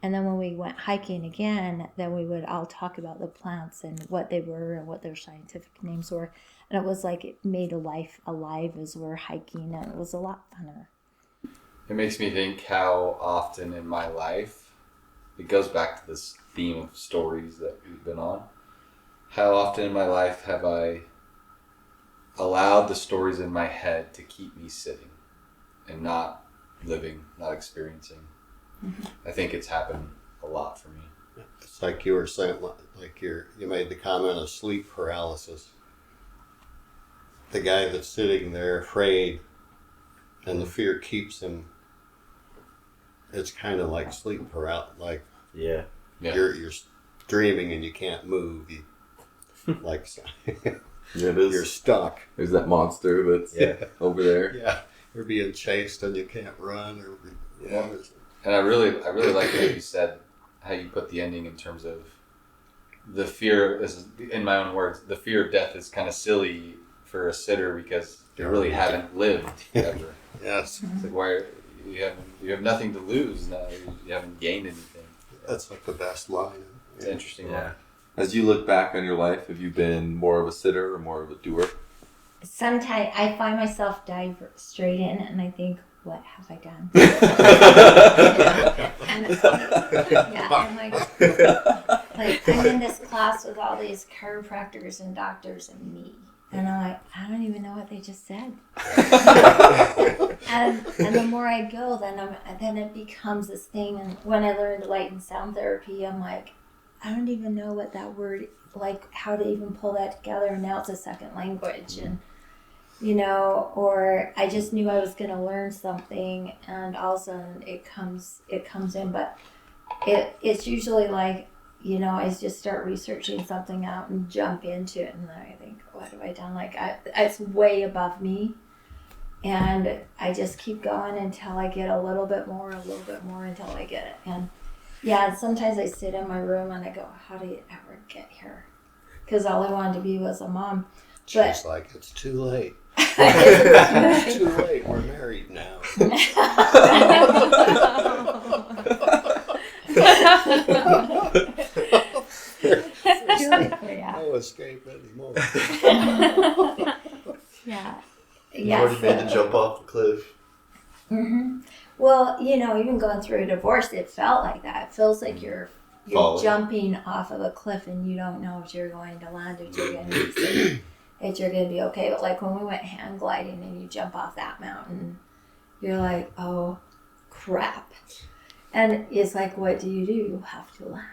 And then when we went hiking again, then we would all talk about the plants and what they were and what their scientific names were. And it was like it made a life alive as we're hiking, and it was a lot funner. It makes me think how often in my life, it goes back to this theme of stories that we've been on. How often in my life have I allowed the stories in my head to keep me sitting and not living, not experiencing? Mm-hmm. I think it's happened a lot for me. It's like you were saying, like you made the comment of sleep paralysis. The guy that's sitting there afraid and the fear keeps him. It's kind of like sleep paralysis. Like Yeah. you're dreaming and you can't move. Like Yeah, it is. you're stuck. There's that monster that's over there. Yeah, you're being chased and you can't run. And I really like how you said, how you put the ending in terms of the fear is, in my own words, the fear of death is kind of silly for a sitter because you really haven't lived ever. Yes, It's like, why you have nothing to lose now. You haven't gained anything. that's like the best line. It's an interesting one. As you look back on your life, have you been more of a sitter or more of a doer? Sometimes I find myself dive straight in and I think, what have I done? And it's I'm like I'm in this class with all these chiropractors and doctors and me. And I'm like, I don't even know what they just said. and the more I go, then it becomes this thing. And when I learned light and sound therapy, I'm like, I don't even know what that word, like how to even pull that together. And now it's a second language. And, or I just knew I was going to learn something, and all of a sudden it comes in. But it's usually like, I just start researching something out and jump into it. And then I think, what have I done? Like, it's way above me. And I just keep going until I get a little bit more until I get it. And yeah, sometimes I sit in my room and I go, how did you ever get here? Because all I wanted to be was a mom. But She's like, it's too late. It's too late. We're married now. No escape anymore. Yeah. You already made the jump off the cliff. Mm-hmm. Well, even going through a divorce, it felt like that. It feels like you're jumping off of a cliff and you don't know if you're going to land or if you're going to be safe, if you're going to be okay. But like when we went hang gliding and you jump off that mountain, you're like, oh, crap. And it's like, what do? You have to land.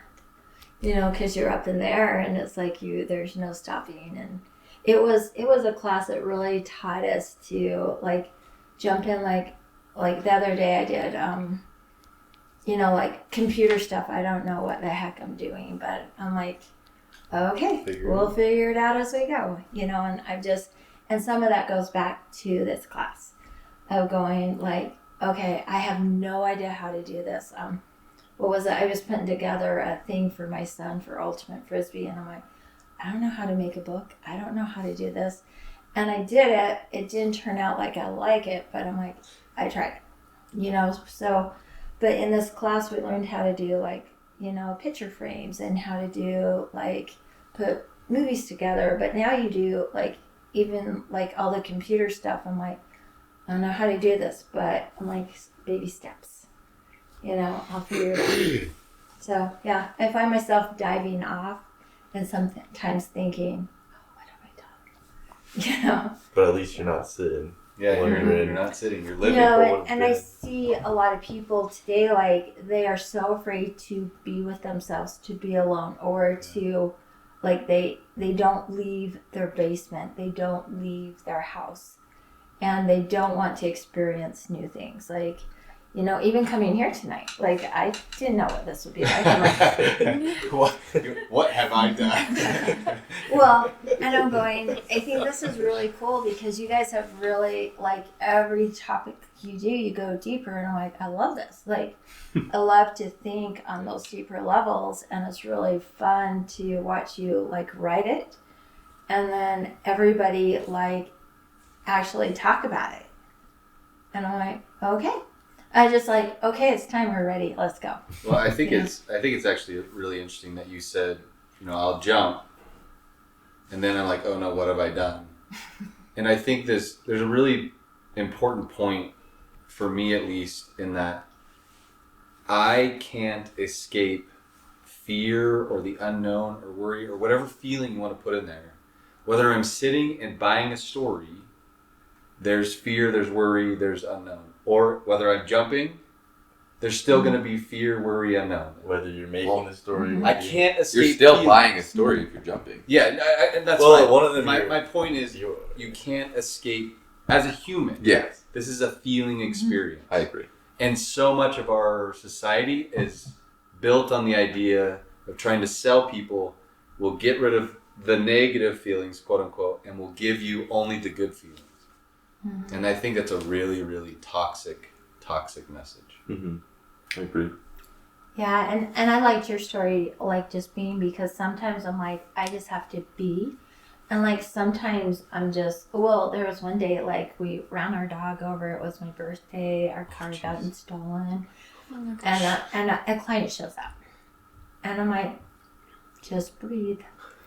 Because you're up in the air and it's like there's no stopping. And it was a class that really taught us to like jump in, like the other day I did, like computer stuff. I don't know what the heck I'm doing, but I'm like, okay, we'll figure it out as we go, and and some of that goes back to this class of going like, okay, I have no idea how to do this. What was it? I was putting together a thing for my son for Ultimate Frisbee, and I'm like, I don't know how to make a book. I don't know how to do this. And I did it. It didn't turn out like I like it, but I'm like, I tried it. So, but in this class we learned how to do like, picture frames and how to do like put movies together. But now you do like even like all the computer stuff. I'm like, I don't know how to do this, but I'm like, baby steps. I'll figure it out. So yeah, I find myself diving off and sometimes thinking, oh, what have I done? But at least you're not sitting. Yeah, you're not sitting. You're living. And I see a lot of people today, like they are so afraid to be with themselves, to be alone, or to, like they don't leave their basement, they don't leave their house, and they don't want to experience new things. Like, You know, even coming here tonight, like I didn't know what this would be like. I'm like, What have I done? well, and I'm going, I think this is really cool because you guys have really, like, every topic you do, you go deeper. And I'm like, I love this. Like, I love to think on those deeper levels. And it's really fun to watch you, like, write it. And then everybody, like, actually talk about it. And I'm like, okay. I just like, okay, it's time, we're ready, let's go. Well, I think Yeah. it's actually really interesting that you said, you know, I'll jump, and then I'm like, oh no, what have I done? And I think there's a really important point for me, at least, in that I can't escape fear or the unknown or worry or whatever feeling you want to put in there. Whether I'm sitting and buying a story, there's fear, there's worry, there's unknown. Or whether I'm jumping, there's still going to be fear, worry, unknown. Whether you're making the story, I can't escape. You're still feeling. buying a story if you're jumping. Yeah, and that's Well, fine. one of them My, you're- my point is, you can't escape as a human. Yes, This is a feeling experience. I agree. And so much of our society is built on the idea of trying to sell people, we'll get rid of the negative feelings, quote unquote, and we'll give you only the good feelings. And I think that's a really, really toxic message. Mm-hmm. I agree. Yeah, and I liked your story, like just being, because sometimes I'm like, I just have to be. And like sometimes I'm just, well, there was one day like we ran our dog over, it was my birthday, our car got stolen. And a client shows up. And I'm like, just breathe.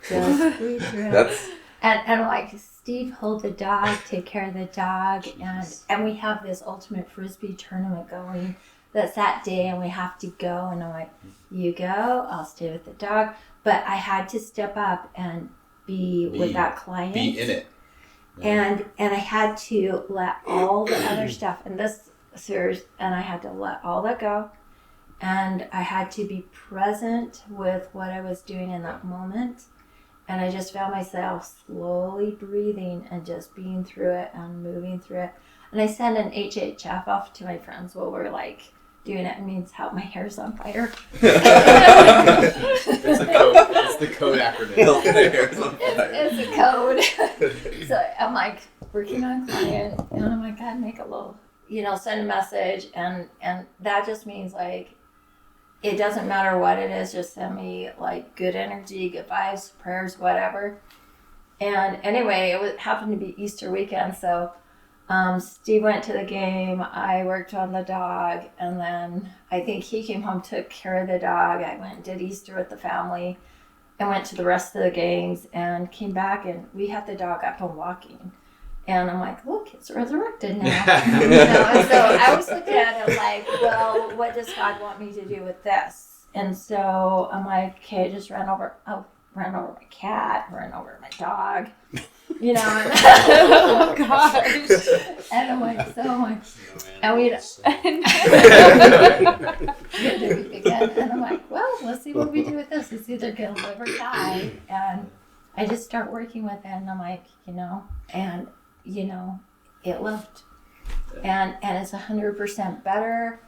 Just breathe through it. That's And like, Steve, hold the dog, take care of the dog. And we have this ultimate frisbee tournament going that's that day, and we have to go. And I'm like, you go, I'll stay with the dog. But I had to step up and be with that client. Be in it. And I had to let all the other stuff, and this serious, and I had to let all that go. And I had to be present with what I was doing in that moment. And I just found myself slowly breathing and just being through it and moving through it. And I sent an HHF off to my friends while we're like doing it. It means how my hair's on fire. It's the code acronym. It's a code. So I'm like working on client, and I'm like, God, make a little, send a message. And that just means like, it doesn't matter what it is, just send me like good energy, good vibes, prayers, whatever. And anyway, happened to be Easter weekend, so Steve went to the game, I worked on the dog, and then I think he came home, took care of the dog. I went and did Easter with the family and went to the rest of the games and came back, and we had the dog up and walking. And I'm like, look, it's resurrected now. And so I was looking at it like, well, what does God want me to do with this? And so I'm like, okay, I just ran over my cat, ran over my dog, and, oh gosh. And I'm like, so much. And we again. And I'm like, well, let's see what we do with this. It's either going to live or die. And I just start working with it, and I'm like, it lived. And it's 100% better.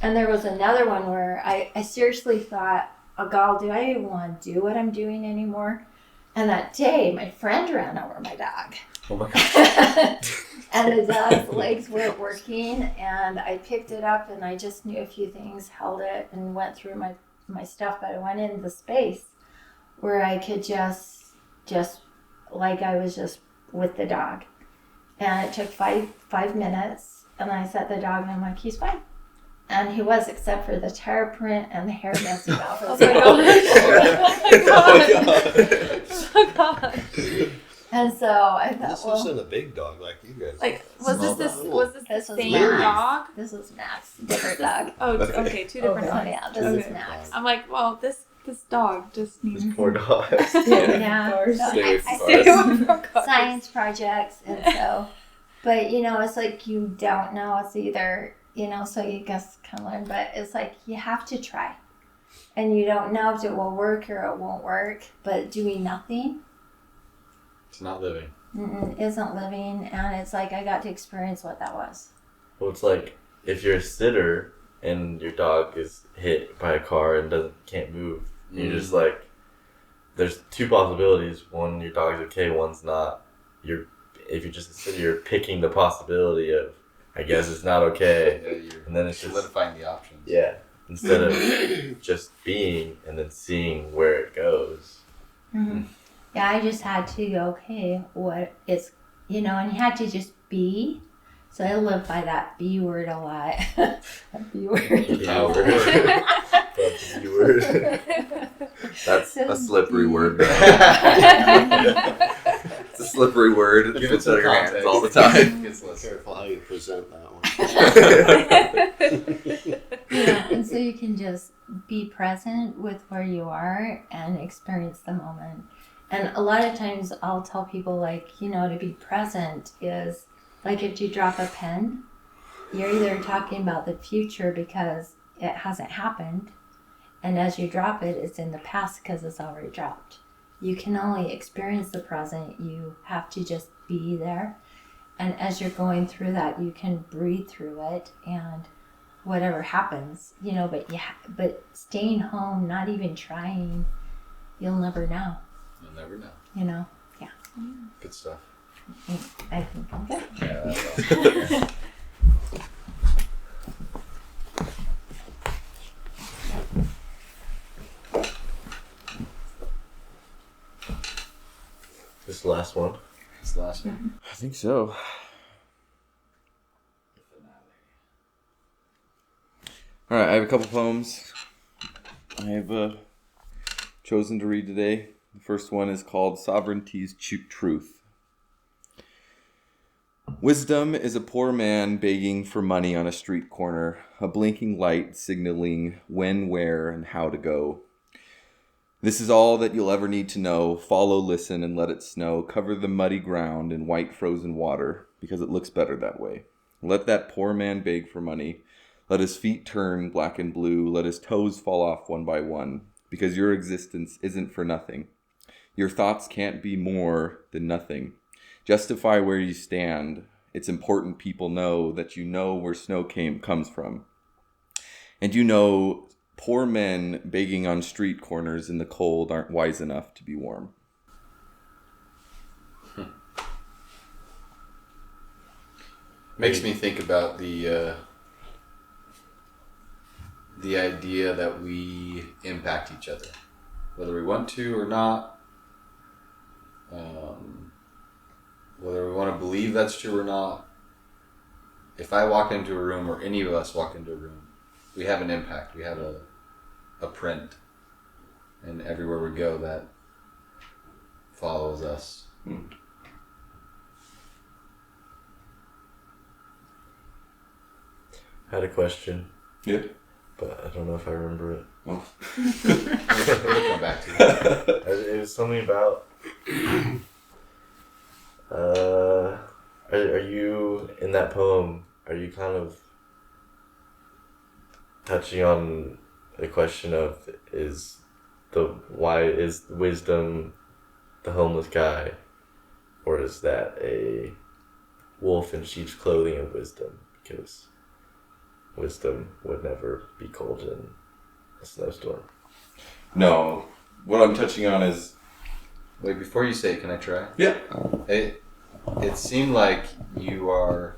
And there was another one where I seriously thought, oh God, do I even want to do what I'm doing anymore? And that day, my friend ran over my dog. Oh my God. And the dog's legs weren't working, and I picked it up, and I just knew a few things, held it, and went through my stuff. But I went into the space where I could just like I was just with the dog. And it took five minutes, and I set the dog, and I'm like, he's fine. And he was, except for the tire print and the hair messing off. Oh my god. Oh god. And so I thought, This well, isn't a big dog like you guys. Like, was Small this dog. was this This the was same Max. dog? this is Max, different dog. Oh, okay, two different Oh dogs. yeah, this Okay. is Max. I'm like, well, this dog just needs Poor dogs. Yeah. Cars. So Stay away from I cars. Stay away from cars. science projects, and so, but it's like you don't know. It's either so you just kind of learn, but it's like you have to try, and you don't know if it will work or it won't work. But doing nothing It's not living. isn't living, and it's like I got to experience what that was. Well, it's like if you're a sitter and your dog is hit by a car and can't move, you're just like, there's two possibilities. One, your dog's okay. One's not. If you're just a sitter, you're picking the possibility of, I guess it's not okay, You're and then it's just solidifying the options. yeah. Instead of just being and then seeing where it goes. Mm-hmm. Yeah, I just had to go, okay, what it's, and you had to just be. So I live by that B word a lot. That B word. The B word. That's a slippery word. It's a slippery word. Give it Puts some out your hands context. all the time. Gets listened. Careful how you present that one. And so you can just be present with where you are and experience the moment. And a lot of times I'll tell people, like, to be present is like if you drop a pen, you're either talking about the future because it hasn't happened, and as you drop it, it's in the past because it's already dropped. You can only experience the present. You have to just be there. And as you're going through that, you can breathe through it and whatever happens, but staying home, not even trying, you'll never know, You'll never know. Yeah, Good stuff. I think I'm good. Yeah, that's awesome. This last one. This last one. I think so. All right, I have a couple poems I have chosen to read today. The first one is called Sovereignty's Truth. Wisdom is a poor man begging for money on a street corner, a blinking light signaling when, where, and how to go. This is all that you'll ever need to know. Follow, listen, and let it snow. Cover the muddy ground in white frozen water, because it looks better that way. Let that poor man beg for money. Let his feet turn black and blue. Let his toes fall off one by one, because your existence isn't for nothing. Your thoughts can't be more than nothing. Justify where you stand. It's important people know that you know where snow comes from. And poor men begging on street corners in the cold aren't wise enough to be warm. Makes me think about the idea that we impact each other, whether we want to or not. Whether we want to believe that's true or not. If I walk into a room, or any of us walk into a room, we have an impact. We have a print, and everywhere we go, that follows us. I had a question. Yeah. But I don't know if I remember it. Oh. We'll come back to that. It was something about. Are you in that poem? Are you kind of touching on the question of why is wisdom the homeless guy, or is that a wolf in sheep's clothing of wisdom? Because wisdom would never be cold in a snowstorm. No. What I'm touching on is... Wait, before you say it, can I try? Yeah. It seemed like you are,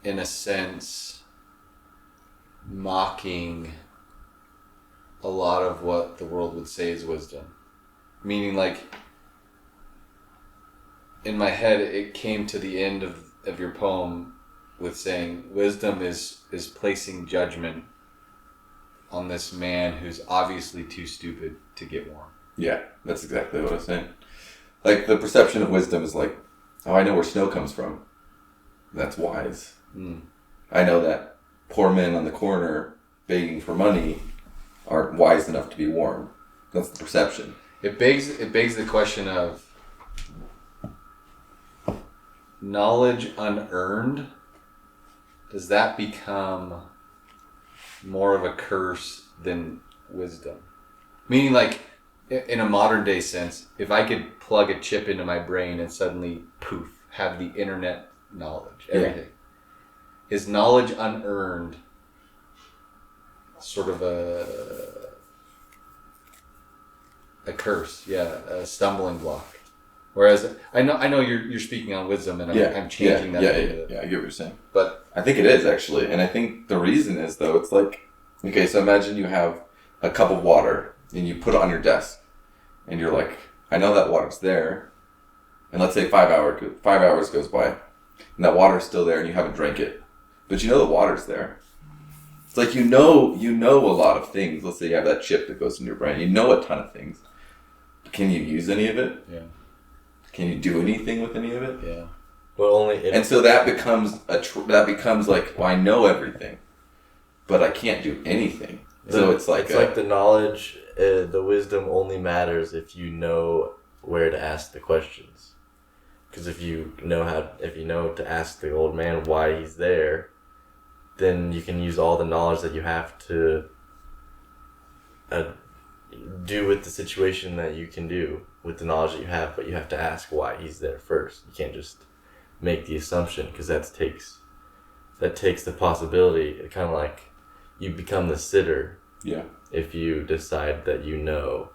in a sense, mocking a lot of what the world would say is wisdom. Meaning, like, in my head, it came to the end of your poem with saying, wisdom is placing judgment on this man who's obviously too stupid to get warm. Yeah, that's exactly what I was saying. Like, the perception of wisdom is like, oh, I know where snow comes from. That's wise. I know that poor men on the corner begging for money aren't wise enough to be warm. That's the perception. It begs the question of knowledge unearned. Does that become more of a curse than wisdom? Meaning, like, in a modern day sense, if I could plug a chip into my brain and suddenly, poof, have the internet knowledge, everything. Is knowledge unearned sort of a curse? Yeah, a stumbling block. Whereas I know you're speaking on wisdom, and I'm changing that. Yeah, I get what you're saying. But I think it is actually, and I think the reason is though it's like, okay, so imagine you have a cup of water and you put it on your desk, and you're like, I know that water's there, and let's say 5 hours goes by, and that water's still there, and you haven't drank it, but you know the water's there. It's like you know a lot of things. Let's say you have that chip that goes in your brain. You know a ton of things. But can you use any of it? Yeah. Can you do anything with any of it? Yeah. Well, And so that becomes like, well, I know everything, but I can't do anything. So it's like the knowledge, the wisdom only matters if you know where to ask the questions. Because if you know to ask the old man why he's there, then you can use all the knowledge that you have to do with the situation that you can do with the knowledge that you have, but you have to ask why he's there first. You can't just make the assumption, because that takes the possibility. Kind of like you become the sitter. Yeah. If you decide that you know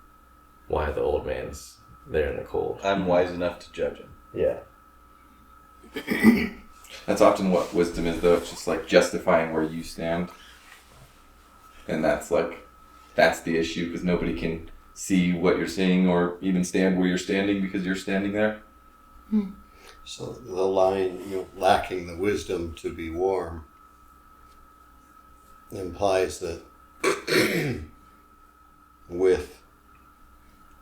why the old man's there in the cold. I'm wise enough to judge him. Yeah. That's often what wisdom is, though. It's just like justifying where you stand. And that's the issue, because nobody can see what you're seeing or even stand where you're standing because you're standing there. So the line, lacking the wisdom to be warm, implies that with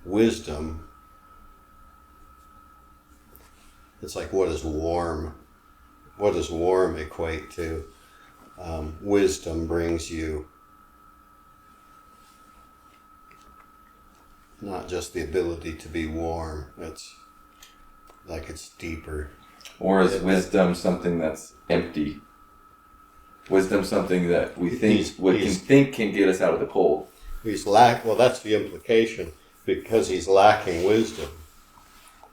wisdom, it's like, what does warm equate to? Wisdom brings you not just the ability to be warm, it's deeper. Or is wisdom something that's empty? Wisdom something that we think can get us out of the cold. Well, that's the implication. Because he's lacking wisdom,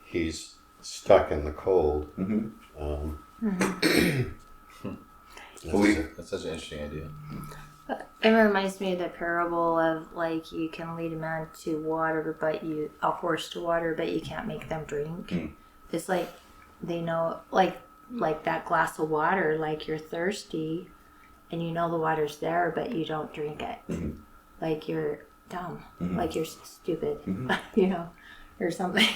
he's stuck in the cold. That's such an interesting idea. It reminds me of the parable of, like, you can lead a man to water, a horse to water, but you can't make them drink. It's like they know, like that glass of water, like you're thirsty and you know the water's there, but you don't drink it. Like you're dumb, like you're stupid, or something.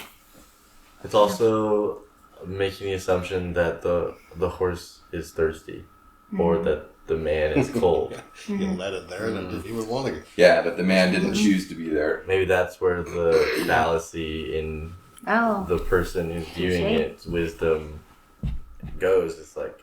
It's also making the assumption that the horse is thirsty, or that the man is cold. You let it there and it didn't even want to. Yeah, but the man didn't choose to be there. Maybe that's where the fallacy in the person who's viewing its wisdom goes. It's like,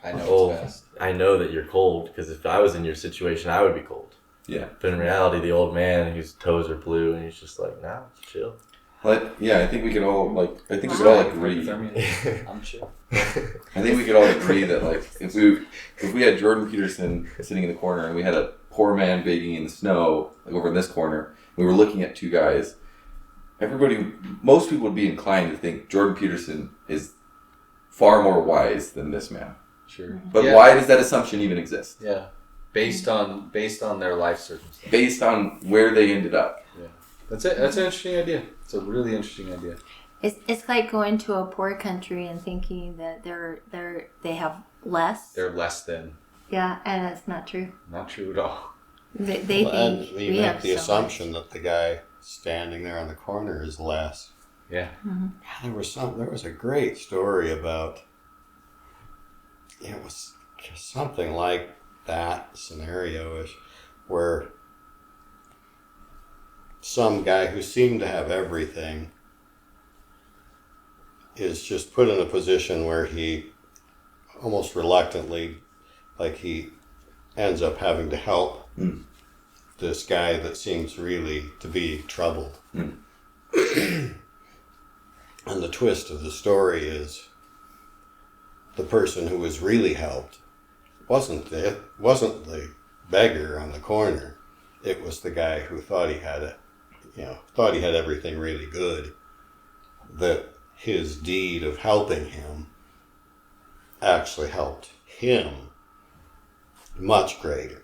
I know it's best. I know that you're cold, because if I was in your situation, I would be cold. Yeah. But in reality, the old man whose toes are blue, and he's just like, nah, chill. But yeah, I think we could all agree. I'm chill. I think we could all agree that, like, if we had Jordan Peterson sitting in the corner and we had a poor man bathing in the snow, like over in this corner, we were looking at two guys, most people would be inclined to think Jordan Peterson is far more wise than this man. Sure. But why does that assumption even exist? Yeah. Based on their life circumstances. Based on where they ended up. Yeah. That's it. That's an interesting idea. It's a really interesting idea. It's like going to a poor country and thinking that they have less. They're less than. Yeah, and that's not true. Not true at all. They think and we make have the so assumption much. that the guy standing there on the corner is less. Yeah. There was a great story about, it was something like that scenario-ish, where some guy who seemed to have everything is just put in a position where he almost reluctantly, like, he ends up having to help this guy that seems really to be troubled. And the twist of the story is the person who was really helped wasn't the beggar on the corner. It was the guy who thought he had everything really good. That his deed of helping him actually helped him much greater.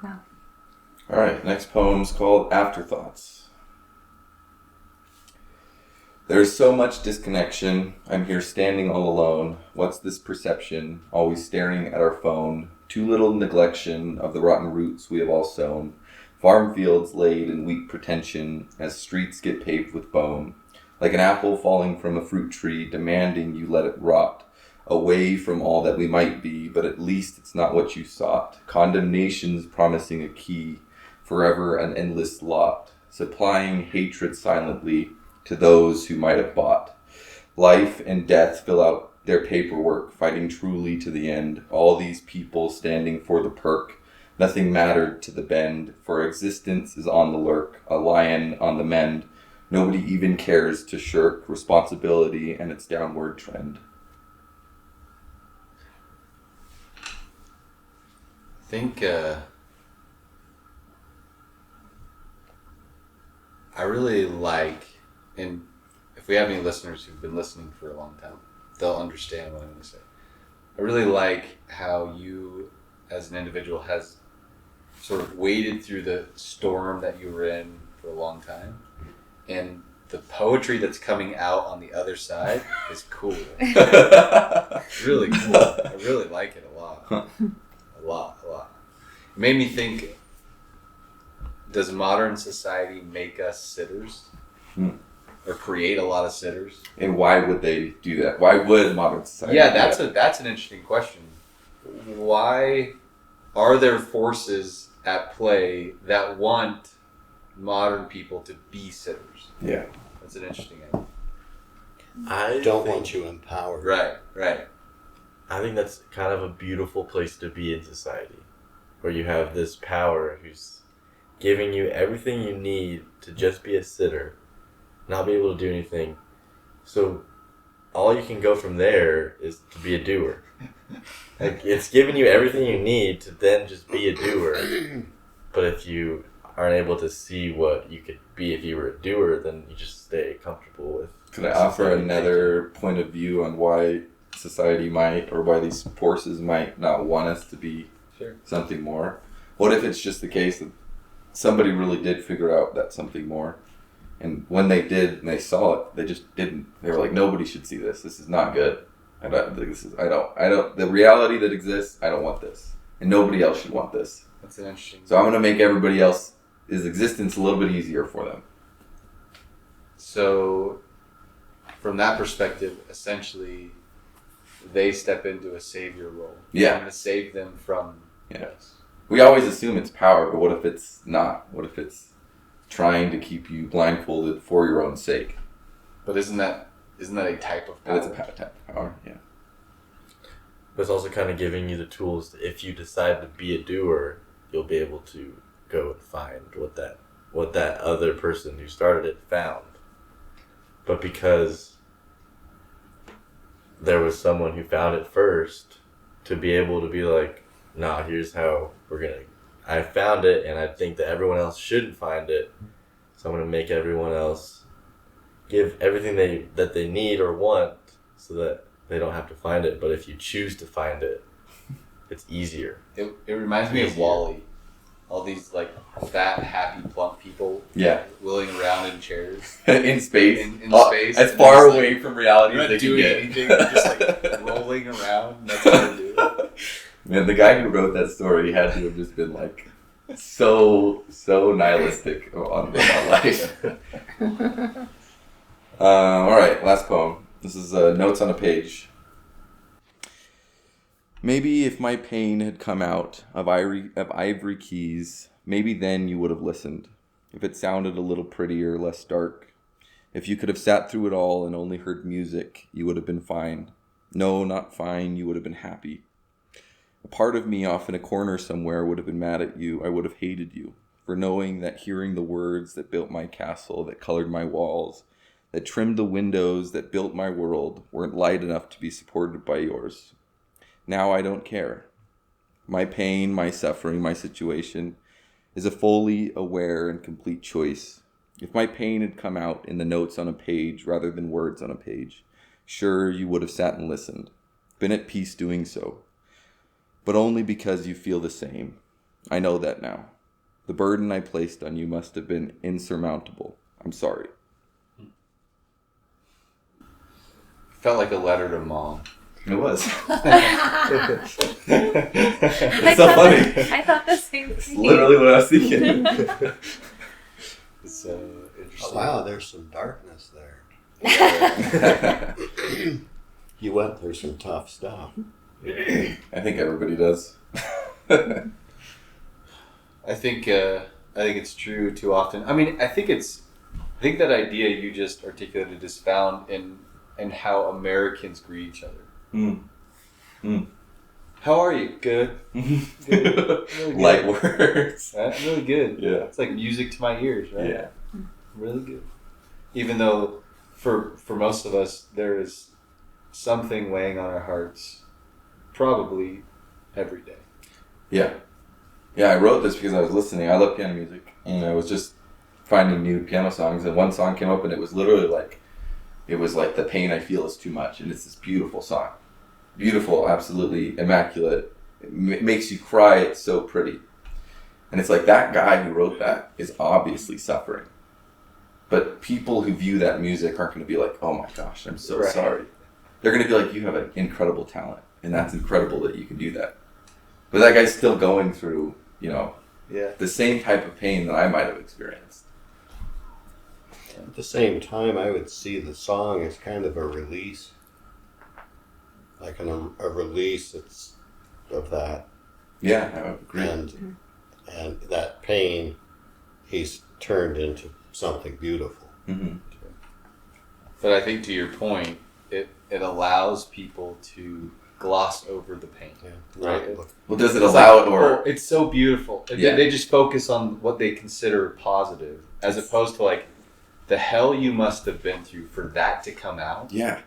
Wow. All right, next poem's called Afterthoughts. There's so much disconnection. I'm here standing all alone. What's this perception? Always staring at our phone. Too little neglection of the rotten roots we have all sown. Farm fields laid in weak pretension as streets get paved with bone. Like an apple falling from a fruit tree, demanding you let it rot. Away from all that we might be, but at least it's not what you sought. Condemnation's promising a key, forever an endless lot. Supplying hatred silently to those who might have bought. Life and death fill out their paperwork, fighting truly to the end. All these people standing for the perk. Nothing mattered to the bend, for existence is on the lurk, a lion on the mend. Nobody even cares to shirk responsibility and its downward trend. I think I really like, and if we have any listeners who've been listening for a long time, they'll understand what I'm going to say. I really like how you, as an individual, has sort of waded through the storm that you were in for a long time, and the poetry that's coming out on the other side is cool. Really cool. I really like it a lot. A lot. It made me think, does modern society make us sitters? Or create a lot of sitters? And why would they do that? Why would modern society Yeah, do that? that's an interesting question. Why are there forces at play that want modern people to be sitters? Yeah. That's an interesting idea. I Don't think- want you empowered. Right. I think that's kind of a beautiful place to be in society, where you have this power who's giving you everything you need to just be a sitter, not be able to do anything. So all you can go from there is to be a doer. Like, it's giving you everything you need to then just be a doer. But if you aren't able to see what you could be if you were a doer, then you just stay comfortable with. Could I offer another point of view on why society might, or why these forces might not want us to be Sure. something more? What if it's just the case that somebody really did figure out that something more, and when they did and they saw it, they just didn't. They were like, nobody should see this. This is not good. I don't. The reality that exists, I don't want this, and nobody else should want this. That's an interesting. So I'm going to make everybody else's existence a little bit easier for them. So, from that perspective, essentially, they step into a savior role. Yeah. I'm going to save them from Yes. We always assume it's power, but what if it's not? What if it's trying to keep you blindfolded for your own sake? But isn't that a type of power? And it's a type of power, yeah. But it's also kind of giving you the tools to, if you decide to be a doer, you'll be able to go and find what that other person who started it found. But because there was someone who found it first, to be able to be like, nah, here's how I found it, and I think that everyone else shouldn't find it, so I'm going to make everyone else give everything that they need or want so that they don't have to find it. But if you choose to find it, it's easier. It reminds me of WALL-E. All these like fat, happy, plump people, Yeah. wheeling around in chairs. In space. In Oh, space. As And far it's away like, from reality They're as not they can doing get. anything. They're just like rolling around. That's what they do. Man, the guy who wrote that story had to have just been like so nihilistic on life. All right, last poem. This is Notes on a Page. Maybe if my pain had come out of ivory keys, maybe then you would have listened. If it sounded a little prettier, less dark. If you could have sat through it all and only heard music, you would have been fine. No, not fine, you would have been happy. A part of me off in a corner somewhere would have been mad at you. I would have hated you for knowing that hearing the words that built my castle, that colored my walls, that trimmed the windows, that built my world, weren't light enough to be supported by yours. Now I don't care. My pain, my suffering, my situation is a fully aware and complete choice. If my pain had come out in the notes on a page rather than words on a page, Sure, you would have sat and listened, been at peace doing so, but only because you feel the same. I know that now. The burden I placed on you must have been insurmountable. I'm sorry. Felt like a letter to mom. It was. It's so funny. I thought the same It's thing. literally what I was thinking. It's interesting. Oh, wow, there's some darkness there. You went through some tough stuff. I think everybody does. I think it's true too often. I mean, I think that idea you just articulated is found in how Americans greet each other. How are you? Good. Good. Really good. Light words. Right? Really good. Yeah. It's like music to my ears, right? Yeah. Really good. Even though for most of us there is something weighing on our hearts probably every day. Yeah. Yeah, I wrote this because I was listening. I love piano music. And I was just finding new piano songs. And one song came up and it was literally like, The Pain I Feel Is Too Much. And it's this beautiful song. Beautiful, absolutely immaculate. It makes you cry. It's so pretty. And it's like that guy who wrote that is obviously suffering. But people who view that music aren't going to be like, oh my gosh, I'm so sorry. They're going to be like, you have an incredible talent. And that's incredible that you can do that. But that guy's still going through, the same type of pain that I might have experienced. At the same time, I would see the song as kind of a release. Like a release of that. Yeah, I would agree. And that pain, he's turned into something beautiful. Mm-hmm. But I think to your point, it allows people to gloss over the pain. Yeah. Right. Well, does it allow it or... Oh, it's so beautiful. Yeah. They just focus on what they consider positive, as opposed to like the hell you must have been through for that to come out. Yeah.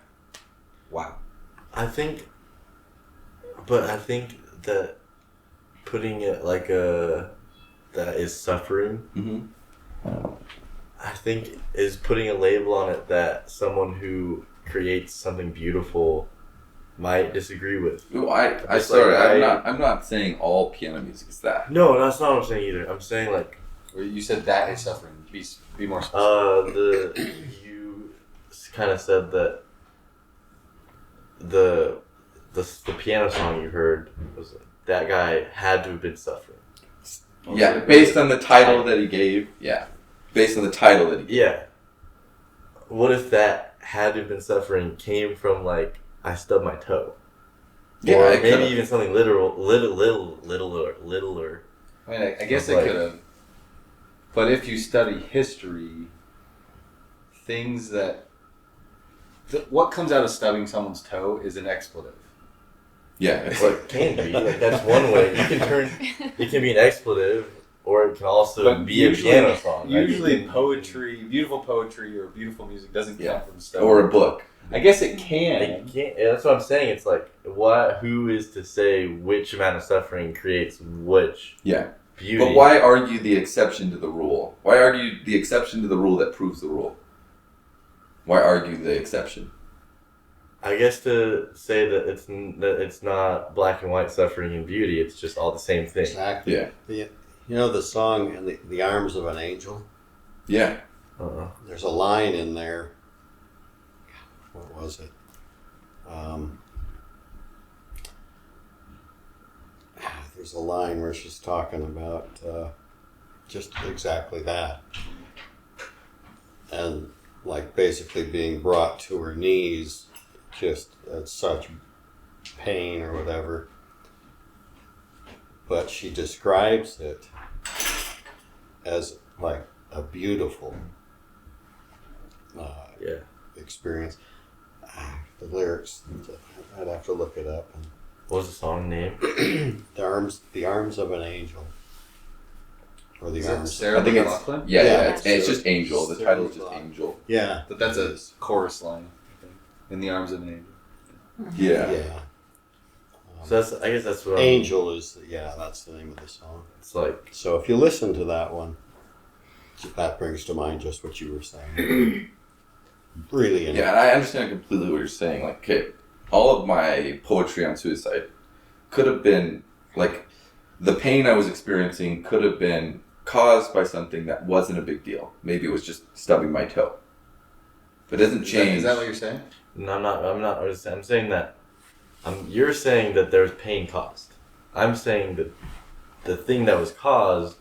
Wow. I think that putting it like that is suffering, Mm-hmm. I think is putting a label on it that someone who creates something beautiful might disagree with. Ooh, Just sorry, like I'm not saying all piano music is that. No, that's not what I'm saying either. I'm saying like Or you said that is suffering. Be more specific. you kind of said that the piano song you heard was that guy had to have been suffering. Yeah, based on the title that he gave. Yeah. Based on the title that he gave. Yeah. What if that had to have been suffering came from like I stubbed my toe? Yeah, or it maybe could've. even something littler. I mean, I guess Like- it could have. But if you study history, things what comes out of stubbing someone's toe is an expletive. Yeah. It's like can be. Like that's one way. You can turn it can be an expletive or it can also But be a piano song. Usually Like, beautiful poetry or beautiful music doesn't Yeah. come from stubbing. Or a book. I guess it you can. can't, yeah, that's what I'm saying. It's like who is to say which amount of suffering creates which Yeah. beauty? But why argue the exception to the rule? Why argue the exception to the rule that proves the rule? Why argue the exception? I guess to say that it's not black and white suffering and beauty. It's just all the same thing. Exactly. Yeah. You know the song "In the Arms of an Angel"? Yeah. There's a line in there. What was it? There's a line where she's talking about just exactly that. And like basically being brought to her knees just at such pain or whatever. But she describes it as like a beautiful Yeah. experience. The lyrics, I'd have to look it up. What was the song name? The arms of an angel, or the Is that arms. Sarah I think it's McLachlan? yeah. Yeah. It's just Angel. The Sarah title is just McLachlan. Angel. Yeah, But that's a chorus line. I think. In the arms of an angel. Yeah. yeah. So I guess that's what Angel is that's the name of the song. It's like So if you listen to that one, that brings to mind just what you were saying. really in Yeah, and I understand completely what you're saying. Like, okay, all of my poetry on suicide could have been, like, the pain I was experiencing could have been caused by something that wasn't a big deal. Maybe it was just stubbing my toe. But it doesn't change. Is that what you're saying? No, I'm not. I'm saying that. You're saying that there's pain caused. I'm saying that the thing that was caused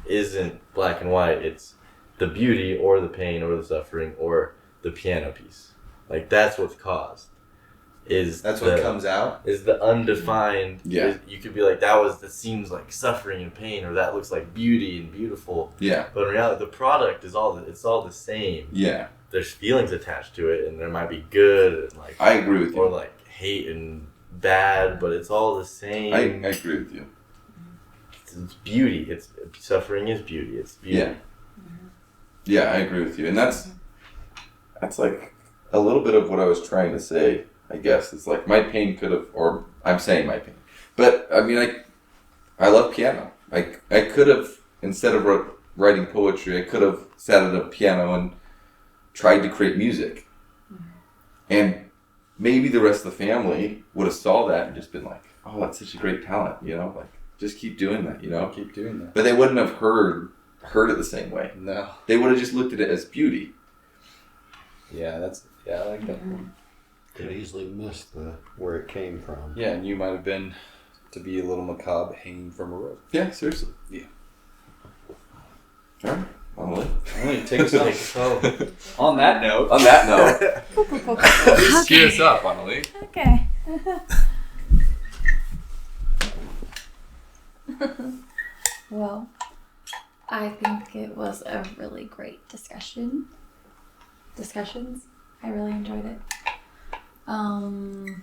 isn't black and white. It's the beauty or the pain or the suffering or the piano piece. Like, that's what's caused. That's what comes out? Is the undefined. Yeah. You could be like, that seems like suffering and pain, or that looks like beauty and beautiful. Yeah. But in reality, the product is all the same. Yeah. There's feelings attached to it, and there might be good and like. I agree with you. Or like hate and bad, but it's all the same. I agree with you. It's beauty. It's suffering is beauty. It's beauty. Yeah. Yeah, I agree with you. And that's like a little bit of what I was trying to say, I guess. It's like my pain could have, or I'm saying my pain. But, I mean, I love piano. I could have, instead of writing poetry, I could have sat at a piano and tried to create music. And maybe the rest of the family would have saw that and just been like, oh, that's such a great talent, you know? Like, just keep doing that, you know? Keep doing that. But they wouldn't have heard it the same way. No. They would have just looked at it as beauty. Yeah, I like that. Could easily miss where it came from. Yeah, and you might have been to be a little macabre hanging from a rope. Yeah, seriously. Yeah. All right, Emily. Emily, take us home. On that note. On that note, cheer us up, Emily. Okay. Well, I think it was a really great discussions. I really enjoyed it. And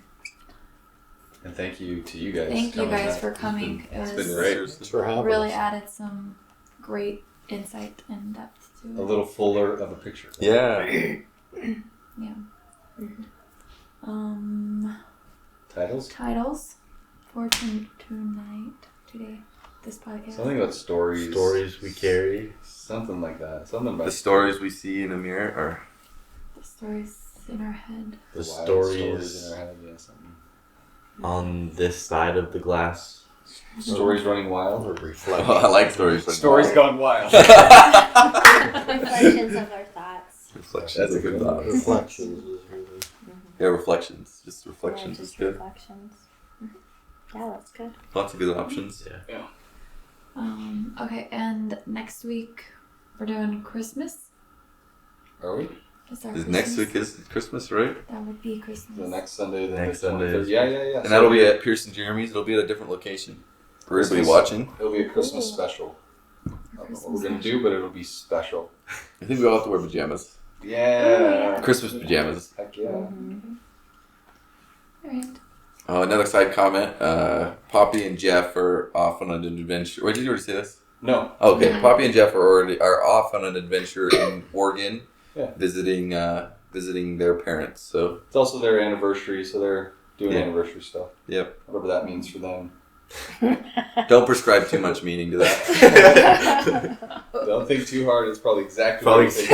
thank you to you guys. Thank you coming guys back. for coming. It's It been was great. Thanks for having really us. added some great insight and depth to it. A little fuller of a picture. Yeah. Yeah. Titles? Titles for today. This podcast. Something about stories. Stories we carry. Something like that. Something about The stories we see in a mirror are. The stories in our head. The wild stories in our head. Yeah, something. on this side of the glass. Stories running wild. Or reflect. I like stories. Stories gone wild. Reflections of our thoughts. Reflections. That's a of good good one. thoughts. Reflections is really. Yeah, reflections. Just reflections Yeah, is just good. reflections. Yeah, that's good. Lots of good options. Yeah. Okay, and next week we're doing Christmas. Are we? Is our Next Christmas? week is Christmas, right? That would be Christmas. The next Sunday. Next Sunday is- Yeah. And that'll be at Pearson Jeremy's. It'll be at a different location. For everybody watching. It'll be a Christmas special. I don't know what we're gonna do, but it'll be special. I think we all have to wear pajamas. Yeah. Christmas pajamas. Heck yeah. Alright. Oh, another side comment. Poppy and Jeff are off on an adventure. Wait, did you already say this? No. Okay, Poppy and Jeff are off on an adventure in Oregon, Yeah. visiting their parents. So It's also their anniversary, so they're doing Yeah. anniversary stuff. Yep. Whatever that means for them. Don't prescribe too much meaning to that. Don't think too hard. It's probably exactly Probably what you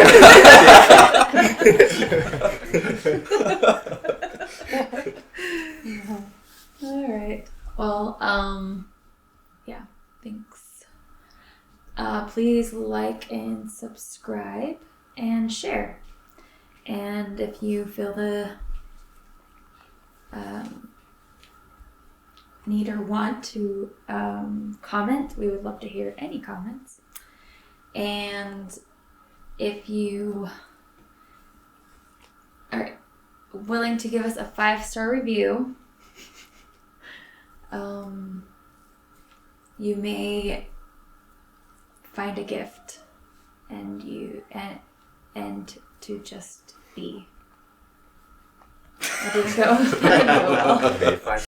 Alright. Well, yeah, thanks. Please like and subscribe and share. And if you feel the need or want to comment, we would love to hear any comments. And if you are willing to give us a 5-star review, you may find a gift and to just be. I didn't go well. Okay, fine.